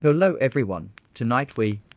Hello everyone, tonight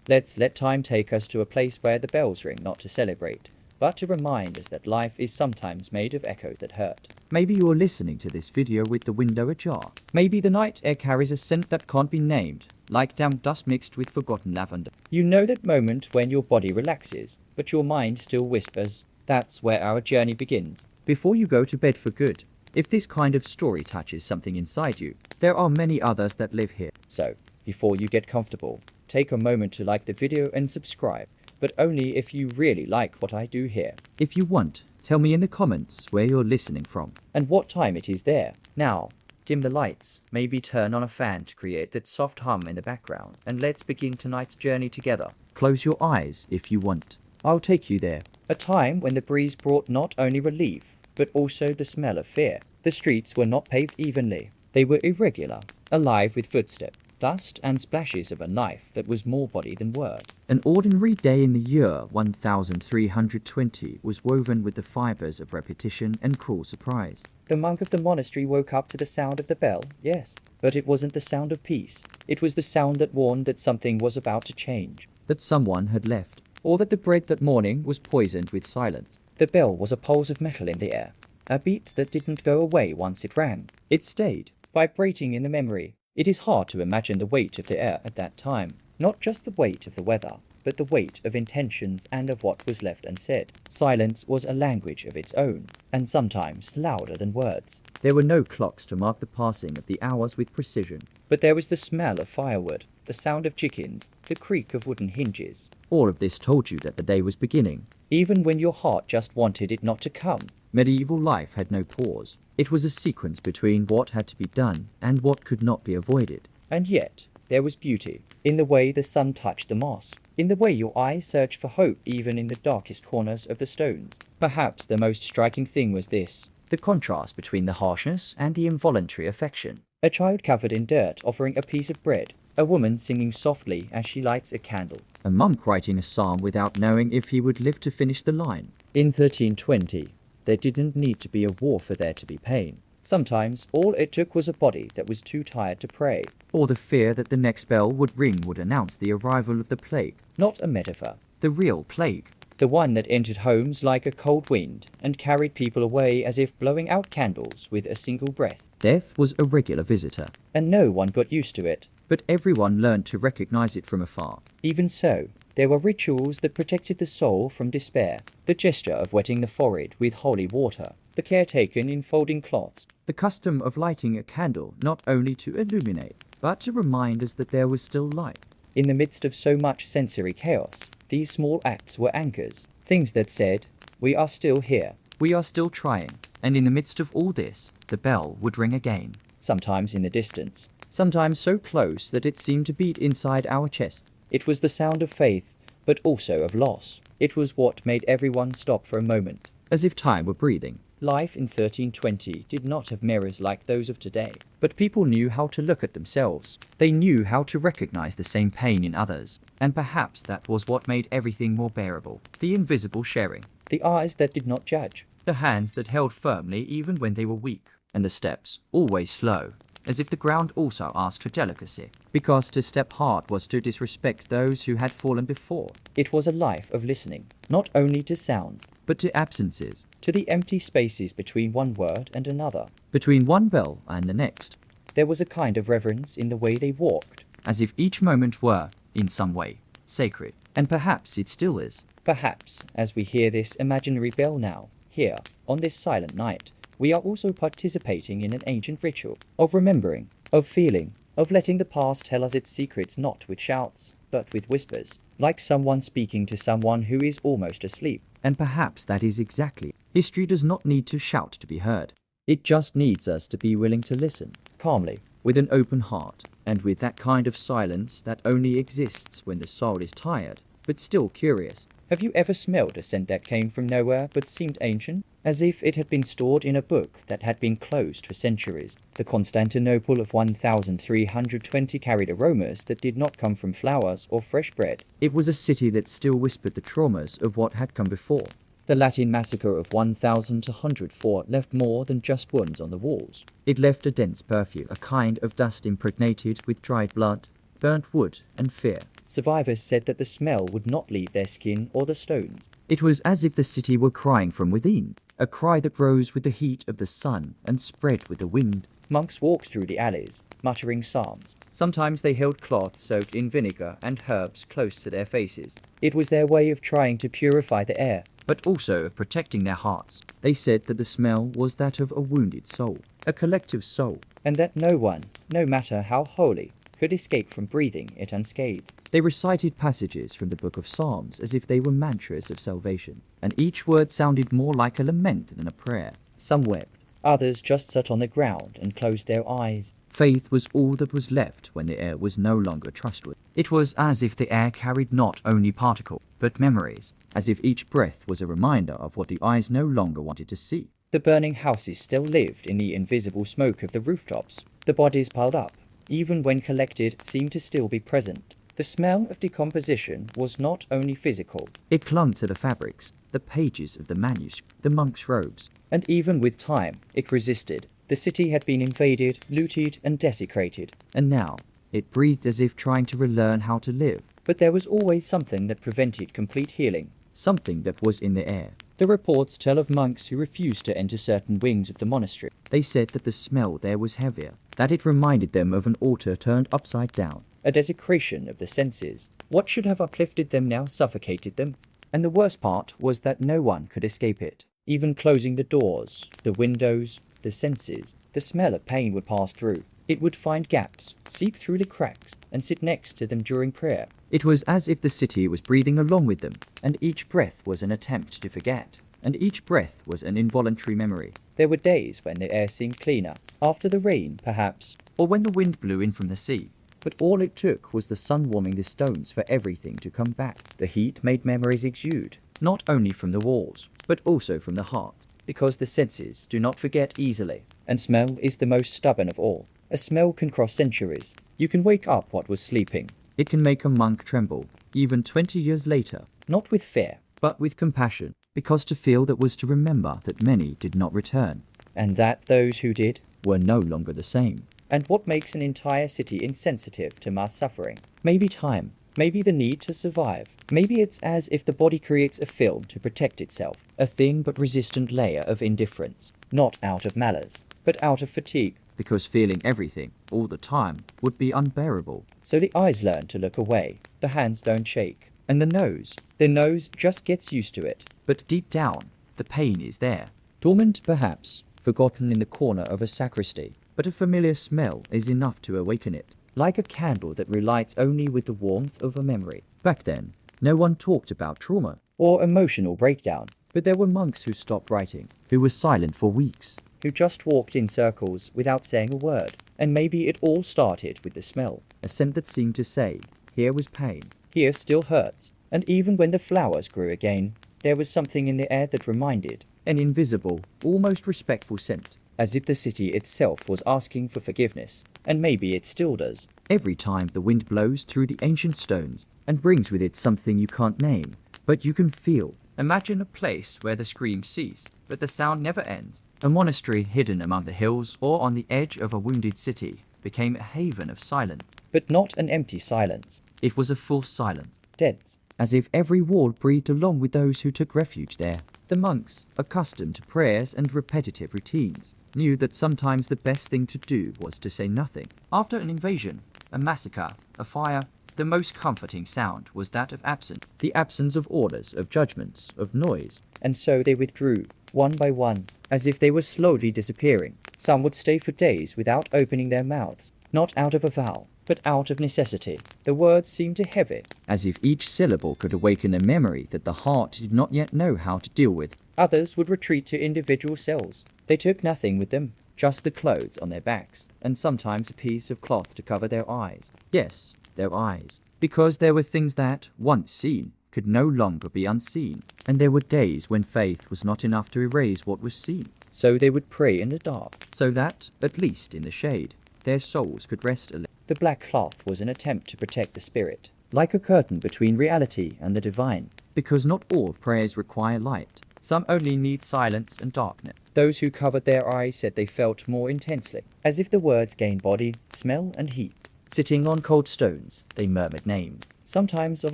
let's let time take us to a place where the bells ring not to celebrate, but to remind us that life is sometimes made of echoes that hurt. Maybe you're listening to this video with the window ajar. Maybe the night air carries a scent that can't be named, like damp dust mixed with forgotten lavender. You know that moment when your body relaxes, but your mind still whispers. That's where our journey begins. Before you go to bed for good, if this kind of story touches something inside you, there are many others that live here. So, before you get comfortable, take a moment to like the video and subscribe, but only if you really like what I do here. If you want, tell me in the comments where you're listening from and what time it is there. Now, dim the lights, maybe turn on a fan to create that soft hum in the background, and let's begin tonight's journey together. Close your eyes if you want. I'll take you there. A time when the breeze brought not only relief, but also the smell of fear. The streets were not paved evenly. They were irregular, alive with footsteps, dust and splashes of a life that was more body than word. An ordinary day in the year 1320 was woven with the fibers of repetition and cruel surprise. The monk of the monastery woke up to the sound of the bell, yes, but it wasn't the sound of peace. It was the sound that warned that something was about to change, that someone had left, or that the bread that morning was poisoned with silence. The bell was a pulse of metal in the air, a beat that didn't go away once it rang. It stayed, vibrating in the memory. It is hard to imagine the weight of the air at that time, not just the weight of the weather, but the weight of intentions and of what was left unsaid. Silence was a language of its own, and sometimes louder than words. There were no clocks to mark the passing of the hours with precision, but there was the smell of firewood, the sound of chickens, the creak of wooden hinges. All of this told you that the day was beginning, even when your heart just wanted it not to come. Medieval life had no pause. It was a sequence between what had to be done and what could not be avoided. And yet, there was beauty in the way the sun touched the moss, in the way your eyes searched for hope even in the darkest corners of the stones. Perhaps the most striking thing was this, the contrast between the harshness and the involuntary affection. A child covered in dirt offering a piece of bread, a woman singing softly as she lights a candle, a monk writing a psalm without knowing if he would live to finish the line. In 1320, there didn't need to be a war for there to be pain. Sometimes all it took was a body that was too tired to pray, or the fear that the next bell would ring would announce the arrival of the plague. Not a metaphor, the real plague. The one that entered homes like a cold wind and carried people away as if blowing out candles with a single breath. Death was a regular visitor, and no one got used to it, but everyone learned to recognize it from afar. Even so, there were rituals that protected the soul from despair, the gesture of wetting the forehead with holy water, the care taken in folding cloths, the custom of lighting a candle not only to illuminate, but to remind us that there was still light. In the midst of so much sensory chaos, these small acts were anchors, things that said, we are still here, we are still trying. And in the midst of all this, the bell would ring again, sometimes in the distance, sometimes so close that it seemed to beat inside our chest. It was the sound of faith, but also of loss. It was what made everyone stop for a moment, as if time were breathing. Life in 1320 did not have mirrors like those of today, but people knew how to look at themselves. They knew how to recognize the same pain in others, and perhaps that was what made everything more bearable. The invisible sharing, the eyes that did not judge, the hands that held firmly even when they were weak, and the steps, always slow, as if the ground also asked for delicacy, because to step hard was to disrespect those who had fallen before. It was a life of listening, not only to sounds, but to absences, to the empty spaces between one word and another, between one bell and the next. There was a kind of reverence in the way they walked, as if each moment were, in some way, sacred. And perhaps it still is. Perhaps, as we hear this imaginary bell now, here, on this silent night, we are also participating in an ancient ritual of remembering, of feeling, of letting the past tell us its secrets not with shouts, but with whispers, like someone speaking to someone who is almost asleep. And perhaps that is exactly. History does not need to shout to be heard. It just needs us to be willing to listen, calmly, with an open heart, and with that kind of silence that only exists when the soul is tired, but still curious. Have you ever smelled a scent that came from nowhere but seemed ancient, as if it had been stored in a book that had been closed for centuries? The Constantinople of 1320 carried aromas that did not come from flowers or fresh bread. It was a city that still whispered the traumas of what had come before. The Latin massacre of 1204 left more than just wounds on the walls. It left a dense perfume, a kind of dust impregnated with dried blood. burnt wood, and fear. Survivors said that the smell would not leave their skin or the stones. It was as if the city were crying from within, a cry that rose with the heat of the sun and spread with the wind. Monks walked through the alleys, muttering psalms. Sometimes they held cloths soaked in vinegar and herbs close to their faces. It was their way of trying to purify the air, but also of protecting their hearts. They said that the smell was that of a wounded soul, a collective soul, and that no one, no matter how holy, could escape from breathing it unscathed. They recited passages from the book of Psalms as if they were mantras of salvation, and each word sounded more like a lament than a prayer. Some wept. Others just sat on the ground and closed their eyes. Faith was all that was left when the air was no longer trustworthy. It was as if the air carried not only particles, but memories, as if each breath was a reminder of what the eyes no longer wanted to see. The burning houses still lived in the invisible smoke of the rooftops. The bodies piled up, even when collected, seemed to still be present. The smell of decomposition was not only physical. It clung to the fabrics, the pages of the manuscript, the monks' robes. And even with time, it resisted. The city had been invaded, looted, and desecrated. And now, it breathed as if trying to relearn how to live. But there was always something that prevented complete healing. Something that was in the air. The reports tell of monks who refused to enter certain wings of the monastery. They said that the smell there was heavier, that it reminded them of an altar turned upside down. A desecration of the senses. What should have uplifted them now suffocated them. And the worst part was that no one could escape it. Even closing the doors, the windows, the senses, the smell of pain would pass through. It would find gaps, seep through the cracks, and sit next to them during prayer. It was as if the city was breathing along with them, and each breath was an attempt to forget, and each breath was an involuntary memory. There were days when the air seemed cleaner, after the rain, perhaps, or when the wind blew in from the sea. But all it took was the sun warming the stones for everything to come back. The heat made memories exude, not only from the walls, but also from the heart, because the senses do not forget easily, and smell is the most stubborn of all. A smell can cross centuries. You can wake up what was sleeping. It can make a monk tremble, even 20 years later, not with fear, but with compassion, because to feel that was to remember that many did not return, and that those who did were no longer the same. And what makes an entire city insensitive to mass suffering? Maybe time, maybe the need to survive. Maybe it's as if the body creates a film to protect itself, a thin but resistant layer of indifference, not out of malice, but out of fatigue, because feeling everything, all the time, would be unbearable. So the eyes learn to look away, the hands don't shake, and the nose just gets used to it. But deep down, the pain is there. Dormant perhaps, forgotten in the corner of a sacristy, but a familiar smell is enough to awaken it, like a candle that relights only with the warmth of a memory. Back then, no one talked about trauma or emotional breakdown, but there were monks who stopped writing, who were silent for weeks, who just walked in circles without saying a word. And maybe it all started with the smell, a scent that seemed to say, here was pain, here still hurts. And even when the flowers grew again, there was something in the air that reminded, an invisible, almost respectful scent, as if the city itself was asking for forgiveness. And maybe it still does. Every time the wind blows through the ancient stones and brings with it something you can't name, but you can feel. Imagine a place where the screams cease, but the sound never ends. A monastery hidden among the hills or on the edge of a wounded city became a haven of silence. But not an empty silence. It was a full silence, dense, as if every wall breathed along with those who took refuge there. The monks, accustomed to prayers and repetitive routines, knew that sometimes the best thing to do was to say nothing. After an invasion, a massacre, a fire, the most comforting sound was that of absence, the absence of orders, of judgments, of noise. And so they withdrew, one by one, as if they were slowly disappearing. Some would stay for days without opening their mouths, not out of a vow, but out of necessity. The words seemed too heavy, as if each syllable could awaken a memory that the heart did not yet know how to deal with. Others would retreat to individual cells. They took nothing with them, just the clothes on their backs, and sometimes a piece of cloth to cover their eyes. Yes, their eyes, because there were things that, once seen, could no longer be unseen, and there were days when faith was not enough to erase what was seen. So they would pray in the dark, so that, at least in the shade, their souls could rest a little. The black cloth was an attempt to protect the spirit, like a curtain between reality and the divine, because not all prayers require light. Some only need silence and darkness. Those who covered their eyes said they felt more intensely, as if the words gained body, smell, and heat. Sitting on cold stones, they murmured names, sometimes of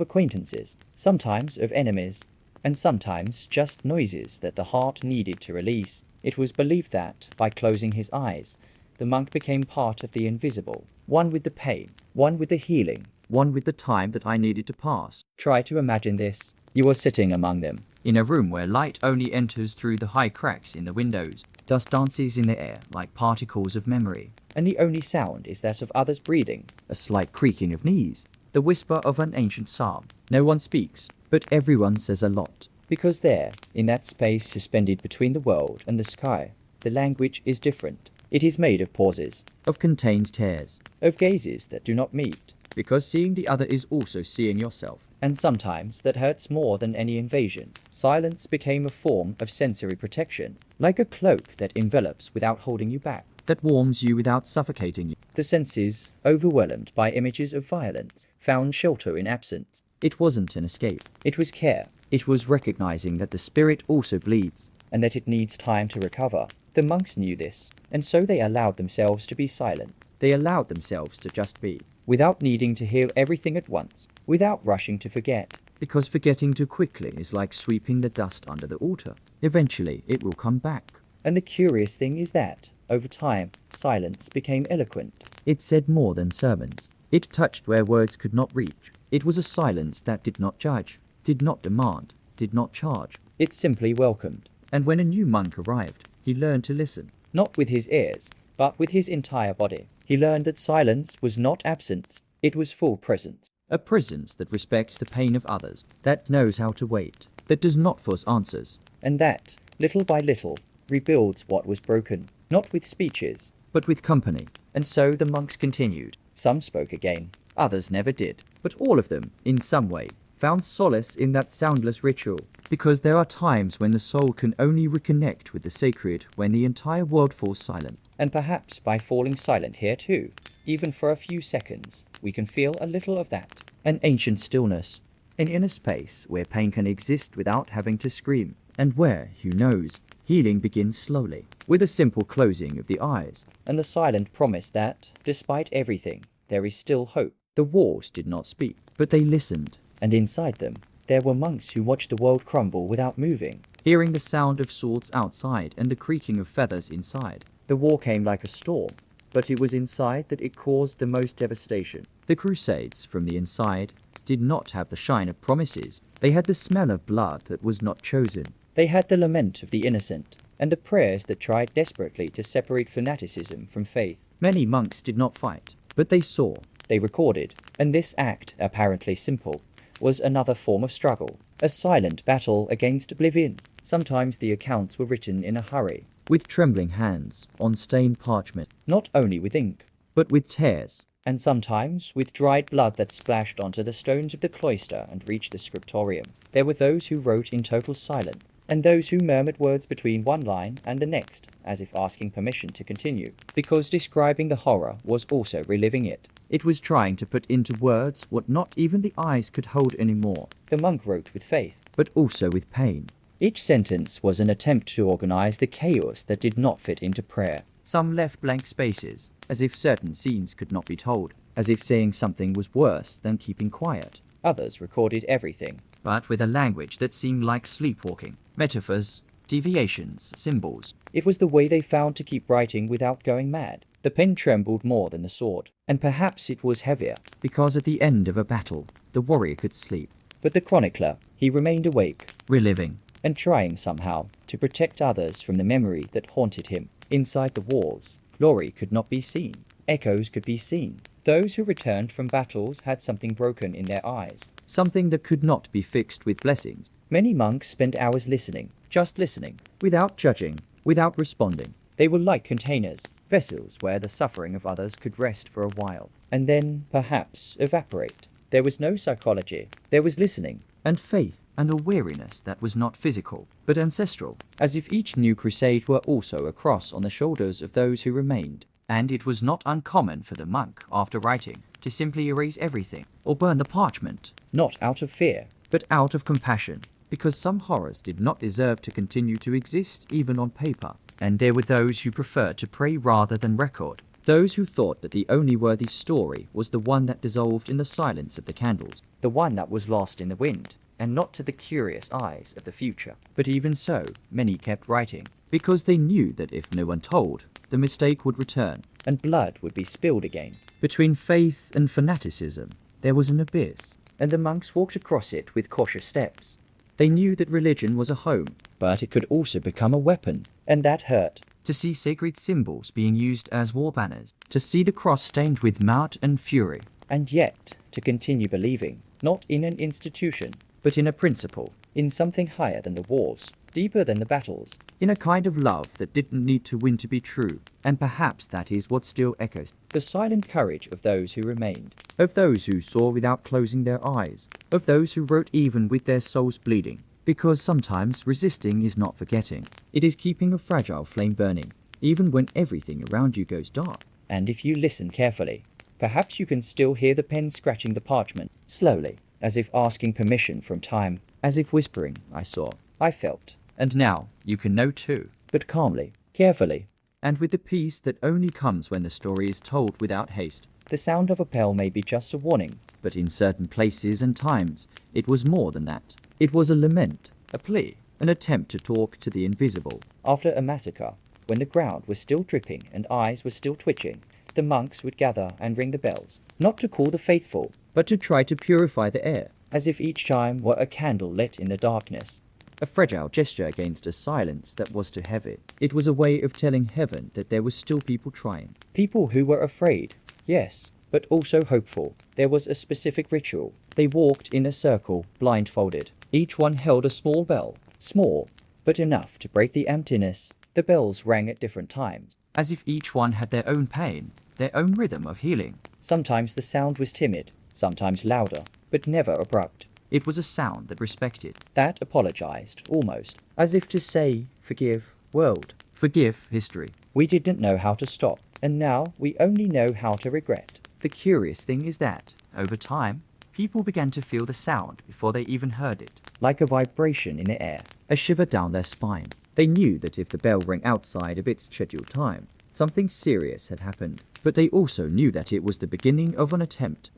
acquaintances, sometimes of enemies, and sometimes just noises that the heart needed to release. It was believed that, by closing his eyes, the monk became part of the invisible, one with the pain, one with the healing, one with the time that I needed to pass. Try to imagine this. You are sitting among them, in a room where light only enters through the high cracks in the windows. Dust dances in the air like particles of memory, and the only sound is that of others breathing, a slight creaking of knees, the whisper of an ancient psalm. No one speaks, but everyone says a lot, because there, in that space suspended between the world and the sky, the language is different. It is made of pauses, of contained tears, of gazes that do not meet, because seeing the other is also seeing yourself. And sometimes that hurts more than any invasion. Silence became a form of sensory protection, like a cloak that envelops without holding you back, that warms you without suffocating you. The senses, overwhelmed by images of violence, found shelter in absence. It wasn't an escape. It was care. It was recognizing that the spirit also bleeds, and that it needs time to recover. The monks knew this, and so they allowed themselves to be silent. They allowed themselves to just be, without needing to heal everything at once, without rushing to forget. Because forgetting too quickly is like sweeping the dust under the altar. Eventually, it will come back. And the curious thing is that, over time, silence became eloquent. It said more than sermons. It touched where words could not reach. It was a silence that did not judge, did not demand, did not charge. It simply welcomed. And when a new monk arrived, he learned to listen, not with his ears, but with his entire body. He learned that silence was not absence, it was full presence. A presence that respects the pain of others, that knows how to wait, that does not force answers, and that, little by little, rebuilds what was broken, not with speeches, but with company. And so the monks continued. Some spoke again, others never did, but all of them, in some way, found solace in that soundless ritual, because there are times when the soul can only reconnect with the sacred when the entire world falls silent. And perhaps by falling silent here too, even for a few seconds, we can feel a little of that. An ancient stillness, an inner space where pain can exist without having to scream, and where, who knows, healing begins slowly, with a simple closing of the eyes, and the silent promise that, despite everything, there is still hope. The walls did not speak, but they listened, and inside them, there were monks who watched the world crumble without moving, hearing the sound of swords outside and the creaking of feathers inside. The war came like a storm, but it was inside that it caused the most devastation. The Crusades, from the inside, did not have the shine of promises. They had the smell of blood that was not chosen. They had the lament of the innocent, and the prayers that tried desperately to separate fanaticism from faith. Many monks did not fight, but they saw, they recorded, and this act, apparently simple, was another form of struggle, a silent battle against oblivion. Sometimes the accounts were written in a hurry, with trembling hands, on stained parchment, not only with ink, but with tears, and sometimes with dried blood that splashed onto the stones of the cloister and reached the scriptorium. There were those who wrote in total silence, and those who murmured words between one line and the next, as if asking permission to continue, because describing the horror was also reliving it. It was trying to put into words what not even the eyes could hold anymore. The monk wrote with faith, but also with pain. Each sentence was an attempt to organize the chaos that did not fit into prayer. Some left blank spaces, as if certain scenes could not be told, as if saying something was worse than keeping quiet. Others recorded everything, but with a language that seemed like sleepwalking. Metaphors, deviations, symbols. It was the way they found to keep writing without going mad. The pen trembled more than the sword, and perhaps it was heavier, because at the end of a battle, the warrior could sleep. But the chronicler, he remained awake, reliving, and trying somehow to protect others from the memory that haunted him. Inside the walls, glory could not be seen. Echoes could be seen. Those who returned from battles had something broken in their eyes, something that could not be fixed with blessings. Many monks spent hours listening, just listening, without judging, without responding. They were like containers, vessels where the suffering of others could rest for a while, and then, perhaps, evaporate. There was no psychology. There was listening, and faith, and a weariness that was not physical, but ancestral, as if each new crusade were also a cross on the shoulders of those who remained. And it was not uncommon for the monk, after writing, to simply erase everything, or burn the parchment, not out of fear, but out of compassion, because some horrors did not deserve to continue to exist even on paper. And there were those who preferred to pray rather than record, Those who thought that the only worthy story was the one that dissolved in the silence of the candles, the one that was lost in the wind, and not to the curious eyes of the future. But even so, many kept writing, because they knew that if no one told, the mistake would return, and blood would be spilled again. Between faith and fanaticism, there was an abyss, and the monks walked across it with cautious steps. They knew that religion was a home, but it could also become a weapon, and that hurt. To see sacred symbols being used as war banners, to see the cross stained with mud and fury, and yet to continue believing, not in an institution, but in a principle, in something higher than the wars, deeper than the battles, in a kind of love that didn't need to win to be true. And perhaps that is what still echoes: the silent courage of those who remained, of those who saw without closing their eyes, of those who wrote even with their souls bleeding. Because sometimes resisting is not forgetting, it is keeping a fragile flame burning, even when everything around you goes dark. And if you listen carefully, perhaps you can still hear the pen scratching the parchment, slowly, as if asking permission from time, as if whispering, "I saw, I felt." And now you can know too, but calmly, carefully, and with the peace that only comes when the story is told without haste. The sound of a bell may be just a warning, but in certain places and times, it was more than that. It was a lament, a plea, an attempt to talk to the invisible. After a massacre, when the ground was still dripping and eyes were still twitching, the monks would gather and ring the bells, not to call the faithful, but to try to purify the air, as if each chime were a candle lit in the darkness. A fragile gesture against a silence that was too heavy. It was a way of telling heaven that there were still people trying. People who were afraid, yes, but also hopeful. There was a specific ritual. They walked in a circle, blindfolded. Each one held a small bell, small, but enough to break the emptiness. The bells rang at different times, as if each one had their own pain, their own rhythm of healing. Sometimes the sound was timid, sometimes louder, but never abrupt. It was a sound that respected, that apologized, almost, as if to say, "Forgive, world. Forgive, history. We didn't know how to stop, and now we only know how to regret." The curious thing is that, over time, people began to feel the sound before they even heard it, like a vibration in the air, a shiver down their spine. They knew that if the bell rang outside of its scheduled time, something serious had happened. But they also knew that it was the beginning of an attempt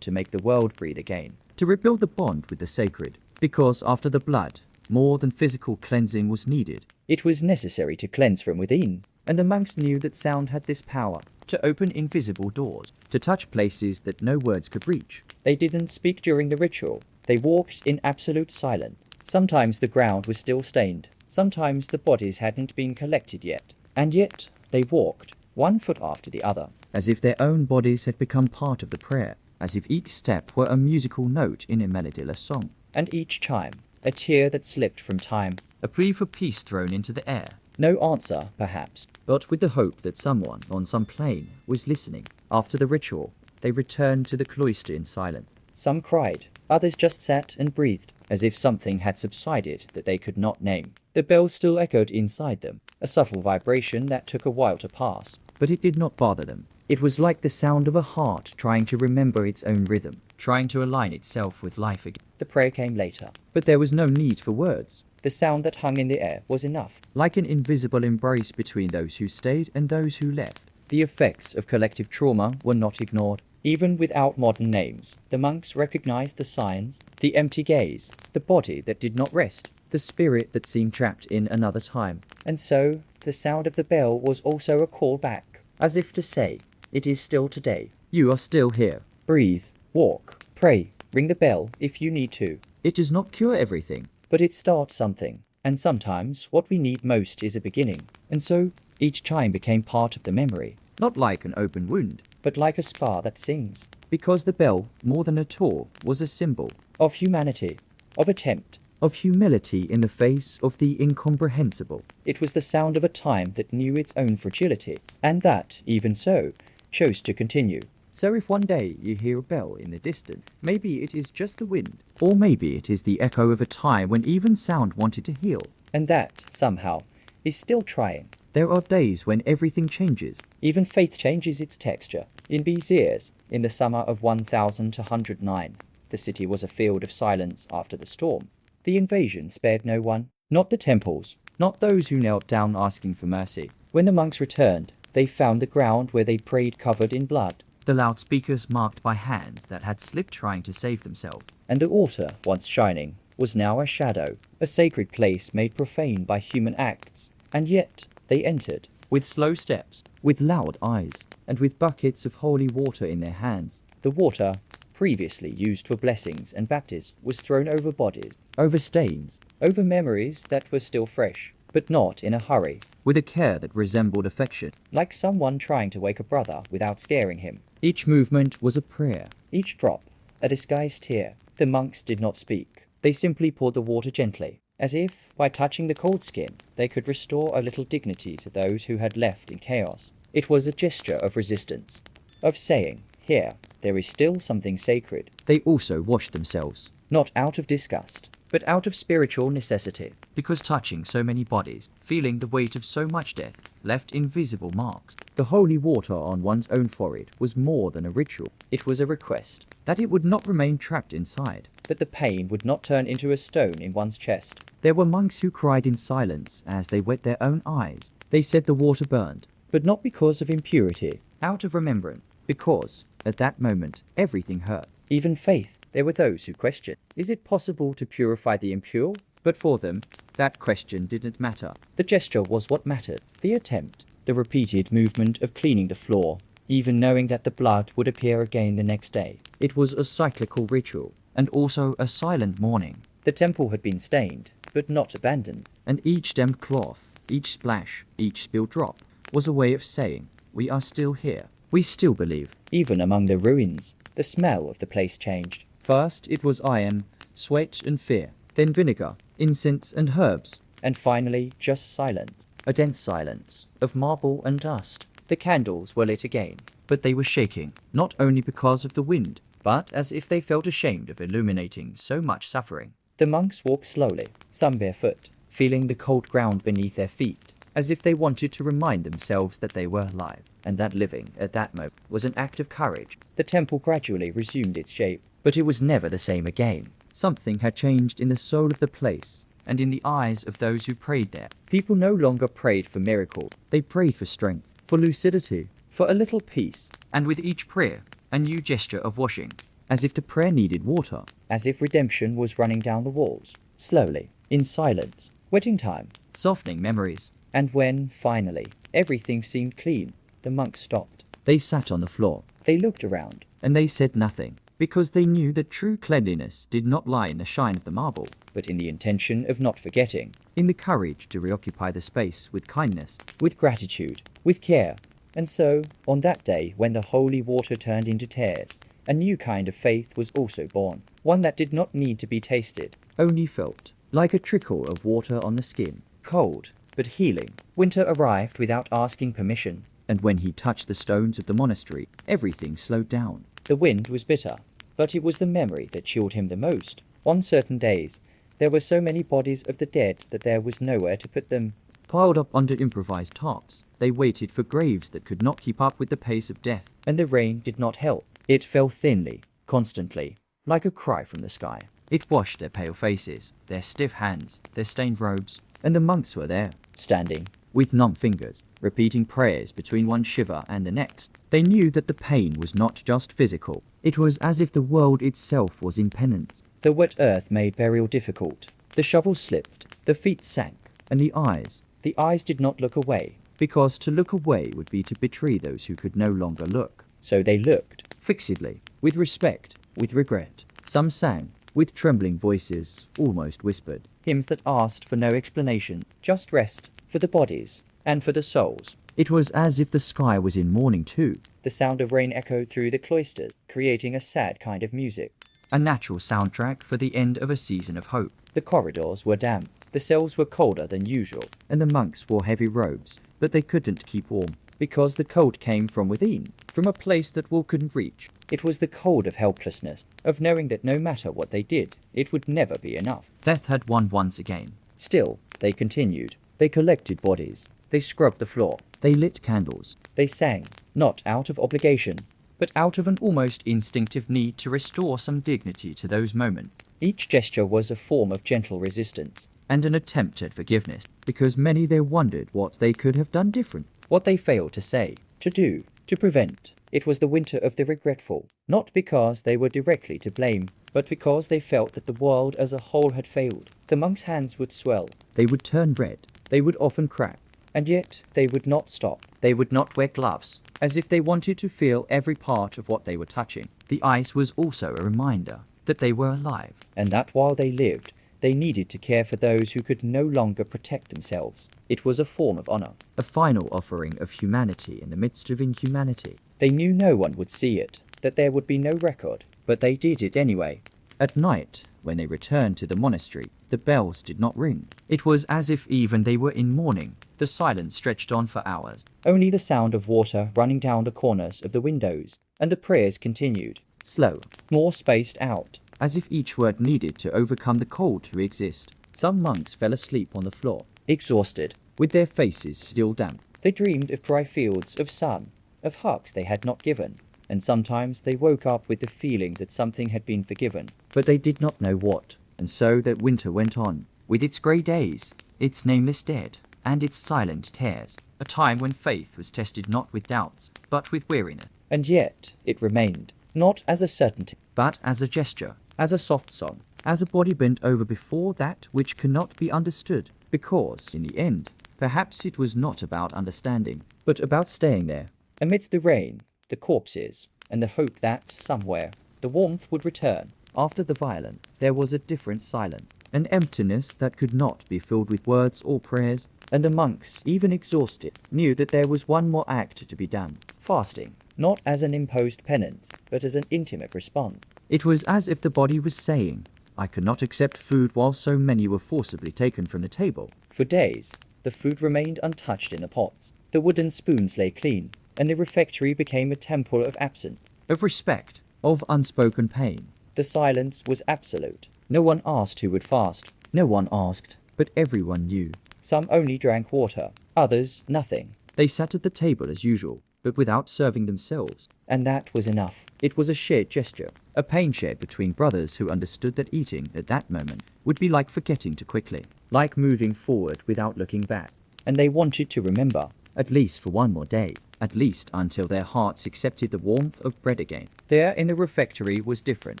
to make the world breathe again, to rebuild the bond with the sacred. Because after the blood, more than physical cleansing was needed. It was necessary to cleanse from within, and the monks knew that sound had this power, to open invisible doors, to touch places that no words could reach. They didn't speak during the ritual. They walked in absolute silence. Sometimes the ground was still stained. Sometimes the bodies hadn't been collected yet. And yet they walked, one foot after the other, as if their own bodies had become part of the prayer, as if each step were a musical note in a melodyless song, and each chime, a tear that slipped from time, a plea for peace thrown into the air. No answer, perhaps, but with the hope that someone on some plane was listening. After the ritual, they returned to the cloister in silence. Some cried, others just sat and breathed, as if something had subsided that they could not name. The bells still echoed inside them, a subtle vibration that took a while to pass, but it did not bother them. It was like the sound of a heart trying to remember its own rhythm, trying to align itself with life again. The prayer came later, but there was no need for words. The sound that hung in the air was enough, like an invisible embrace between those who stayed and those who left. The effects of collective trauma were not ignored. Even without modern names, the monks recognized the signs, the empty gaze, the body that did not rest, the spirit that seemed trapped in another time. And so, the sound of the bell was also a call back, as if to say, it is still today. You are still here. Breathe, walk, pray, ring the bell if you need to. It does not cure everything, but it starts something. And sometimes what we need most is a beginning. And so, each chime became part of the memory, not like an open wound, but like a spa that sings. Because the bell, more than a tool, was a symbol of humanity, of attempt, of humility in the face of the incomprehensible. It was the sound of a time that knew its own fragility, and that, even so, chose to continue. So if one day you hear a bell in the distance, maybe it is just the wind, or maybe it is the echo of a time when even sound wanted to heal, and that, somehow, is still trying. There are days when everything changes. Even faith changes its texture. In Busiest, in the summer of 1209, the city was a field of silence after the storm. The invasion spared no one, not the temples, not those who knelt down asking for mercy. When the monks returned, They found the ground where they prayed covered in blood, the loudspeakers marked by hands that had slipped trying to save themselves, and the altar, once shining, was now a shadow, a sacred place made profane by human acts. And yet they entered, with slow steps, with loud eyes, and with buckets of holy water in their hands. The water, previously used for blessings and baptism, was thrown over bodies, over stains, over memories that were still fresh, but not in a hurry, with a care that resembled affection, like someone trying to wake a brother without scaring him. Each movement was a prayer, each drop a disguised tear. The monks did not speak. They simply poured the water gently, as if, by touching the cold skin, they could restore a little dignity to those who had left in chaos. It was a gesture of resistance, of saying, here, there is still something sacred. They also washed themselves, not out of disgust, but out of spiritual necessity, because touching so many bodies, feeling the weight of so much death, left invisible marks. The holy water on one's own forehead was more than a ritual. It was a request that it would not remain trapped inside, that the pain would not turn into a stone in one's chest. There were monks who cried in silence as they wet their own eyes. They said the water burned, but not because of impurity, out of remembrance, because, at that moment, everything hurt, even faith. There were those who questioned, is it possible to purify the impure? But for them, that question didn't matter. The gesture was what mattered, the attempt, the repeated movement of cleaning the floor, even knowing that the blood would appear again the next day. It was a cyclical ritual, and also a silent mourning. The temple had been stained, but not abandoned, and each damp cloth, each splash, each spilled drop, was a way of saying, we are still here. We still believe. Even among the ruins, the smell of the place changed. First it was iron, sweat and fear, then vinegar, incense and herbs, and finally just silence, a dense silence of marble and dust. The candles were lit again, but they were shaking, not only because of the wind, but as if they felt ashamed of illuminating so much suffering. The monks walked slowly, some barefoot, feeling the cold ground beneath their feet, as if they wanted to remind themselves that they were alive, and that living at that moment was an act of courage. The temple gradually resumed its shape, but it was never the same again. Something had changed in the soul of the place, and in the eyes of those who prayed there. People no longer prayed for miracles. They prayed for strength, for lucidity, for a little peace, and with each prayer, a new gesture of washing, as if the prayer needed water, as if redemption was running down the walls, slowly, in silence, wetting time, softening memories. And when, finally, everything seemed clean, the monks stopped. They sat on the floor. They looked around, and they said nothing, because they knew that true cleanliness did not lie in the shine of the marble, but in the intention of not forgetting, in the courage to reoccupy the space with kindness, with gratitude, with care. And so, on that day when the holy water turned into tears, a new kind of faith was also born, one that did not need to be tasted, only felt, like a trickle of water on the skin, cold, but healing. Winter arrived without asking permission, and when he touched the stones of the monastery, everything slowed down. The wind was bitter, but it was the memory that chilled him the most. On certain days, there were so many bodies of the dead that there was nowhere to put them. Piled up under improvised tops, they waited for graves that could not keep up with the pace of death, and the rain did not help. It fell thinly, constantly, like a cry from the sky. It washed their pale faces, their stiff hands, their stained robes, and the monks were there, standing, with numb fingers, repeating prayers between one shiver and the next. They knew that the pain was not just physical. It was as if the world itself was in penance. The wet earth made burial difficult. The shovel slipped, the feet sank, and the eyes did not look away, because to look away would be to betray those who could no longer look. So they looked, fixedly, with respect, with regret. Some sang, with trembling voices, almost whispered, hymns that asked for no explanation, just rest, for the bodies, and for the souls. It was as if the sky was in mourning too. The sound of rain echoed through the cloisters, creating a sad kind of music, a natural soundtrack for the end of a season of hope. The corridors were damp, the cells were colder than usual, and the monks wore heavy robes, but they couldn't keep warm, because the cold came from within, from a place that wall couldn't reach. It was the cold of helplessness, of knowing that no matter what they did, it would never be enough. Death had won once again. Still, they continued. They collected bodies. They scrubbed the floor. They lit candles. They sang, not out of obligation, but out of an almost instinctive need to restore some dignity to those moments. Each gesture was a form of gentle resistance, and an attempt at forgiveness, because many there wondered what they could have done different. what they failed to say, to do, to prevent. It was the winter of the regretful, not because they were directly to blame, but because they felt that the world as a whole had failed. The monks' hands would swell, they would turn red, they would often crack, and yet they would not stop. They would not wear gloves, as if they wanted to feel every part of what they were touching. The ice was also a reminder that they were alive, and that while they lived, they needed to care for those who could no longer protect themselves. It was a form of honor, a final offering of humanity in the midst of inhumanity. They knew no one would see it, that there would be no record, but they did it anyway. At night, when they returned to the monastery, the bells did not ring. It was as if even they were in mourning. The silence stretched on for hours. Only the sound of water running down the corners of the windows, and the prayers continued, slow, more spaced out, as if each word needed to overcome the cold to exist. Some monks fell asleep on the floor, exhausted, with their faces still damp. They dreamed of dry fields, of sun, of hugs they had not given, and sometimes they woke up with the feeling that something had been forgiven, but they did not know what. And so that winter went on, with its grey days, its nameless dead, and its silent cares, a time when faith was tested not with doubts, but with weariness. And yet it remained, not as a certainty, but as a gesture, as a soft song, as a body bent over before that which cannot be understood, because, in the end, perhaps it was not about understanding, but about staying there, amidst the rain, the corpses, and the hope that, somewhere, the warmth would return. After the violence, there was a different silence, an emptiness that could not be filled with words or prayers, and the monks, even exhausted, knew that there was one more act to be done, fasting, not as an imposed penance, but as an intimate response. It was as if the body was saying, I cannot accept food while so many were forcibly taken from the table. For days, the food remained untouched in the pots, the wooden spoons lay clean, and the refectory became a temple of absence, of respect, of unspoken pain. The silence was absolute. No one asked who would fast. No one asked, but everyone knew. Some only drank water, others nothing. They sat at the table as usual, but without serving themselves. And that was enough. It was a shared gesture, a pain shared between brothers who understood that eating at that moment would be like forgetting too quickly, like moving forward without looking back. And they wanted to remember, at least for one more day, at least until their hearts accepted the warmth of bread again. There in the refectory was different,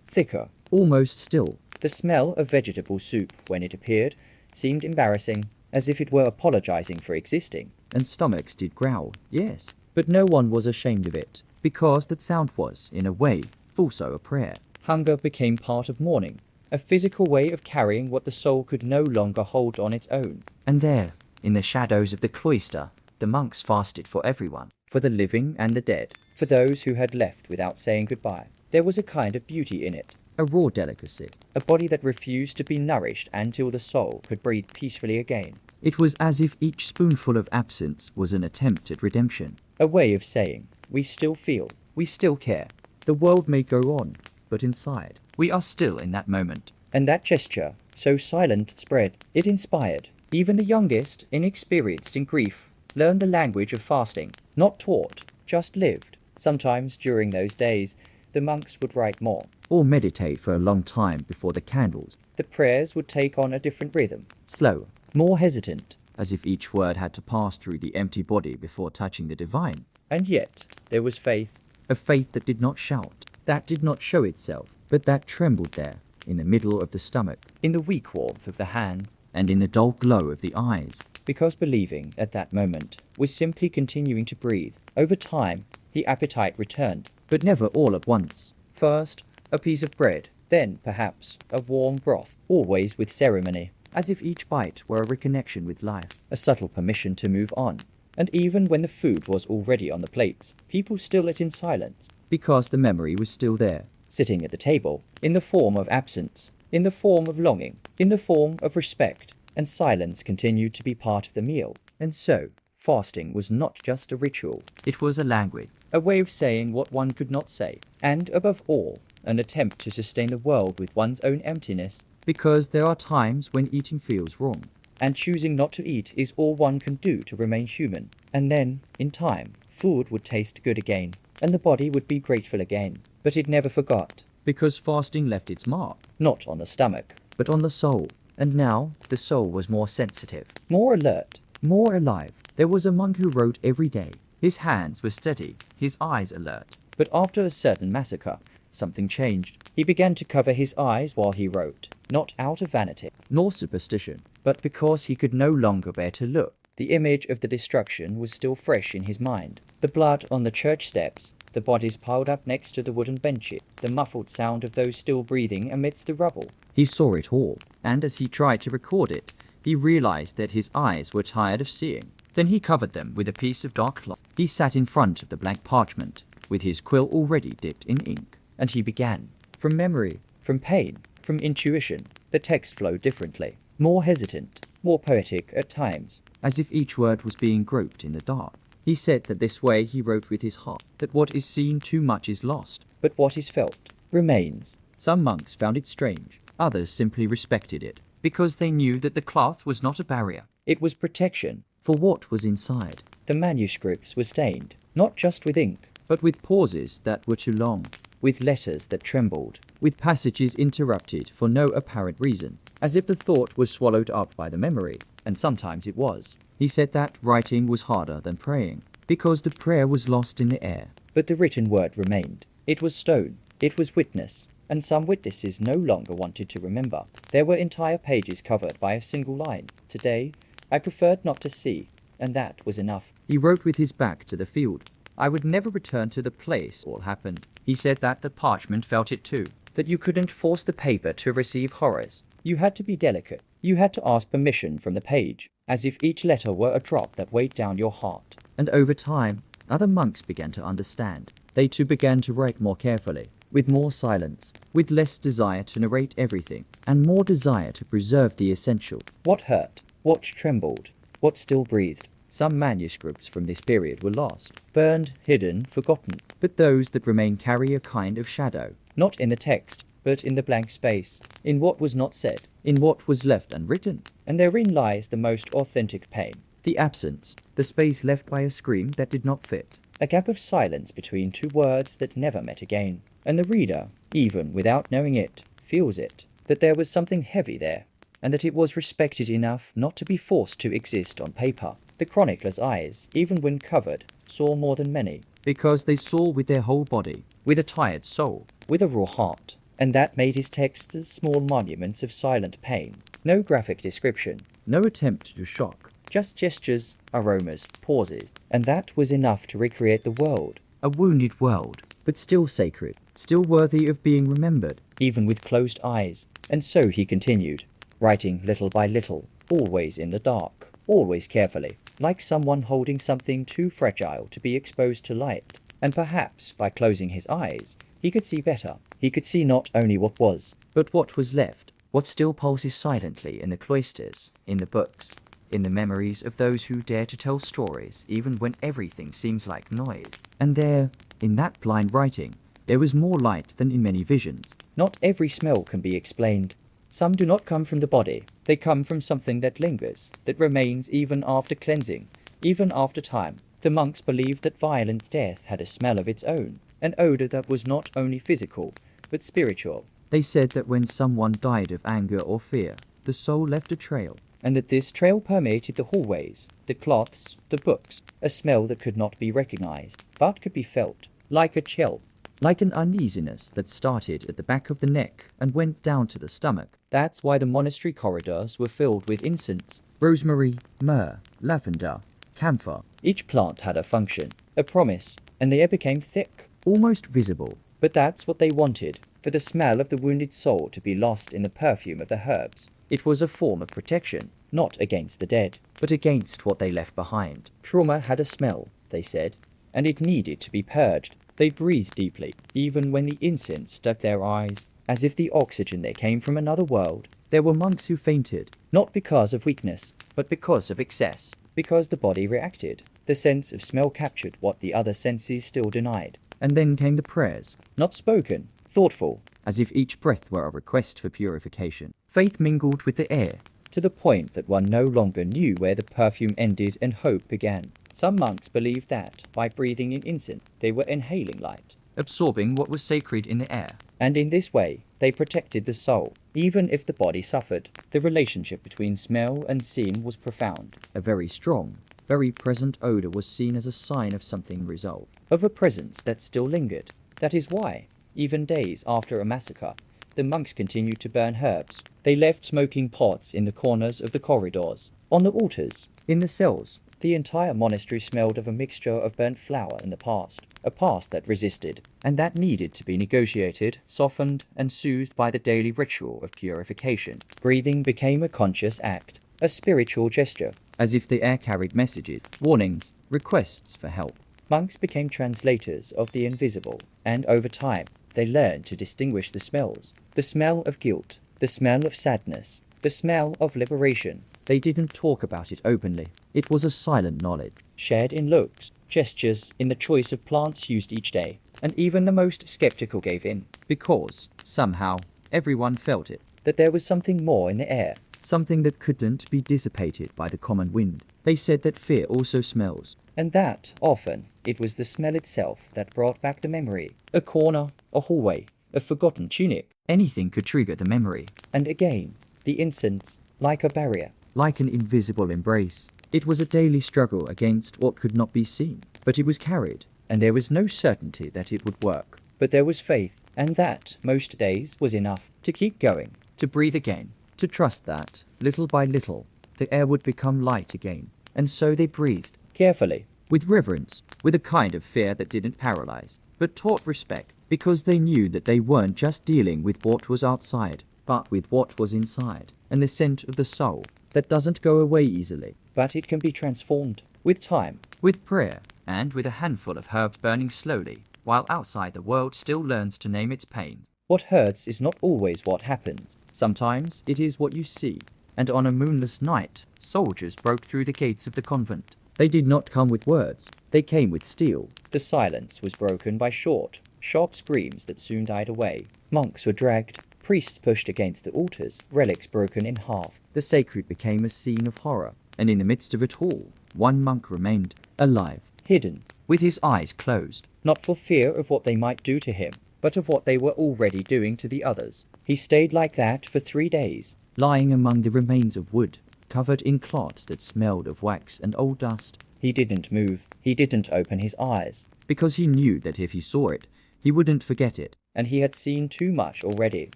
thicker, almost still. The smell of vegetable soup, when it appeared, seemed embarrassing, as if it were apologizing for existing. And stomachs did growl, yes, but no one was ashamed of it, because that sound was, in a way, also a prayer. Hunger became part of mourning, a physical way of carrying what the soul could no longer hold on its own. And there, in the shadows of the cloister, the monks fasted for everyone, for the living and the dead, for those who had left without saying goodbye. There was a kind of beauty in it, a raw delicacy, a body that refused to be nourished until the soul could breathe peacefully again. It was as if each spoonful of absence was an attempt at redemption, a way of saying, we still feel, we still care. The world may go on, but inside, we are still in that moment. And that gesture, so silent, spread. It inspired. Even the youngest, inexperienced in grief, learned the language of fasting, not taught, just lived. Sometimes during those days, the monks would write more, or meditate for a long time before the candles. The prayers would take on a different rhythm, slow, more hesitant, as if each word had to pass through the empty body before touching the divine. And yet, there was faith, a faith that did not shout, that did not show itself, but that trembled there, in the middle of the stomach, in the weak warmth of the hands, and in the dull glow of the eyes. Because believing, at that moment, was simply continuing to breathe. Over time, the appetite returned, but never all at once. First, a piece of bread, then, perhaps, a warm broth, always with ceremony, as if each bite were a reconnection with life, a subtle permission to move on. And even when the food was already on the plates, people still ate in silence, because the memory was still there, sitting at the table, in the form of absence, in the form of longing, in the form of respect, and silence continued to be part of the meal. And so, fasting was not just a ritual, it was a language, a way of saying what one could not say, and above all, an attempt to sustain the world with one's own emptiness, because there are times when eating feels wrong, and choosing not to eat is all one can do to remain human. And then, in time, food would taste good again, and the body would be grateful again. But it never forgot, because fasting left its mark, not on the stomach, but on the soul. And now, the soul was more sensitive, more alert, more alive. There was a monk who wrote every day. His hands were steady, his eyes alert. But after a certain massacre, something changed. He began to cover his eyes while he wrote, not out of vanity, nor superstition, but because he could no longer bear to look. The image of the destruction was still fresh in his mind. The blood on the church steps, the bodies piled up next to the wooden benches, the muffled sound of those still breathing amidst the rubble. He saw it all, and as he tried to record it, he realized that his eyes were tired of seeing. Then he covered them with a piece of dark cloth. He sat in front of the blank parchment, with his quill already dipped in ink, and he began. From memory, from pain, from intuition, the text flowed differently, more hesitant, more poetic at times, as if each word was being groped in the dark. He said that this way he wrote with his heart, that what is seen too much is lost, but what is felt remains. Some monks found it strange, others simply respected it, because they knew that the cloth was not a barrier, it was protection for what was inside. The manuscripts were stained, not just with ink, but with pauses that were too long, with letters that trembled, with passages interrupted for no apparent reason, as if the thought was swallowed up by the memory, and sometimes it was. He said that writing was harder than praying, because the prayer was lost in the air, but the written word remained. It was stone, it was witness, and some witnesses no longer wanted to remember. There were entire pages covered by a single line. Today, I preferred not to see, and that was enough. He wrote with his back to the field. I would never return to the place all happened. He said that the parchment felt it too, that you couldn't force the paper to receive horrors. You had to be delicate. You had to ask permission from the page, as if each letter were a drop that weighed down your heart. And over time, other monks began to understand. They too began to write more carefully, with more silence, with less desire to narrate everything, and more desire to preserve the essential. What hurt? What trembled? What still breathed? Some manuscripts from this period were lost, burned, hidden, forgotten, but those that remain carry a kind of shadow, not in the text, but in the blank space, in what was not said, in what was left unwritten. And therein lies the most authentic pain, the absence, the space left by a scream that did not fit, a gap of silence between two words that never met again. And the reader, even without knowing it, feels it, that there was something heavy there, and that it was respected enough not to be forced to exist on paper. The chronicler's eyes, even when covered, saw more than many, because they saw with their whole body, with a tired soul, with a raw heart, and that made his texts as small monuments of silent pain. No graphic description, no attempt to shock, just gestures, aromas, pauses, and that was enough to recreate the world, a wounded world, but still sacred, still worthy of being remembered, even with closed eyes. And so he continued, writing little by little, always in the dark, always carefully, like someone holding something too fragile to be exposed to light. And perhaps by closing his eyes, he could see better. He could see not only what was, but what was left, what still pulses silently in the cloisters, in the books, in the memories of those who dare to tell stories even when everything seems like noise. And there, in that blind writing, there was more light than in many visions. Not every smell can be explained. Some do not come from the body. They come from something that lingers, that remains even after cleansing, even after time. The monks believed that violent death had a smell of its own, an odor that was not only physical, but spiritual. They said that when someone died of anger or fear, the soul left a trail, and that this trail permeated the hallways, the cloths, the books, a smell that could not be recognized, but could be felt, like a chill, like an uneasiness that started at the back of the neck and went down to the stomach. That's why the monastery corridors were filled with incense, rosemary, myrrh, lavender, camphor. Each plant had a function, a promise, and the air became thick, almost visible. But that's what they wanted, for the smell of the wounded soul to be lost in the perfume of the herbs. It was a form of protection, not against the dead, but against what they left behind. Trauma had a smell, they said, and it needed to be purged. They breathed deeply, even when the incense stuck their eyes, as if the oxygen there came from another world. There were monks who fainted, not because of weakness, but because of excess, because the body reacted. The sense of smell captured what the other senses still denied. And then came the prayers, not spoken, thoughtful, as if each breath were a request for purification. Faith mingled with the air, to the point that one no longer knew where the perfume ended and hope began. Some monks believed that, by breathing in incense, they were inhaling light, absorbing what was sacred in the air. And in this way, they protected the soul. Even if the body suffered, the relationship between smell and seeing was profound. A very strong, very present odor was seen as a sign of something resolved, of a presence that still lingered. That is why, even days after a massacre, the monks continued to burn herbs. They left smoking pots in the corners of the corridors, on the altars, in the cells. The entire monastery smelled of a mixture of burnt flour in the past, a past that resisted, and that needed to be negotiated, softened, and soothed by the daily ritual of purification. Breathing became a conscious act, a spiritual gesture, as if the air carried messages, warnings, requests for help. Monks became translators of the invisible, and over time, they learned to distinguish the smells. The smell of guilt, the smell of sadness, the smell of liberation. They didn't talk about it openly. It was a silent knowledge, shared in looks, gestures, in the choice of plants used each day. And even the most skeptical gave in, because, somehow, everyone felt it, that there was something more in the air, something that couldn't be dissipated by the common wind. They said that fear also smells, and that, often, it was the smell itself that brought back the memory. A corner, a hallway, a forgotten tunic. Anything could trigger the memory. And again, the incense, like a barrier, like an invisible embrace. It was a daily struggle against what could not be seen, but it was carried, and there was no certainty that it would work. But there was faith, and that, most days, was enough to keep going, to breathe again, to trust that, little by little, the air would become light again. And so they breathed, carefully, with reverence, with a kind of fear that didn't paralyze, but taught respect, because they knew that they weren't just dealing with what was outside, but with what was inside, and the scent of the soul that doesn't go away easily, but it can be transformed with time, with prayer, and with a handful of herbs burning slowly, while outside the world still learns to name its pains. What hurts is not always what happens. Sometimes it is what you see. And on a moonless night, soldiers broke through the gates of the convent. They did not come with words. They came with steel. The silence was broken by short, sharp screams that soon died away. Monks were dragged. Priests pushed against the altars, relics broken in half. The sacred became a scene of horror. And in the midst of it all, one monk remained, alive, hidden, with his eyes closed, not for fear of what they might do to him, but of what they were already doing to the others. He stayed like that for 3 days, lying among the remains of wood, covered in clods that smelled of wax and old dust. He didn't move. He didn't open his eyes, because he knew that if he saw it, he wouldn't forget it, and he had seen too much already.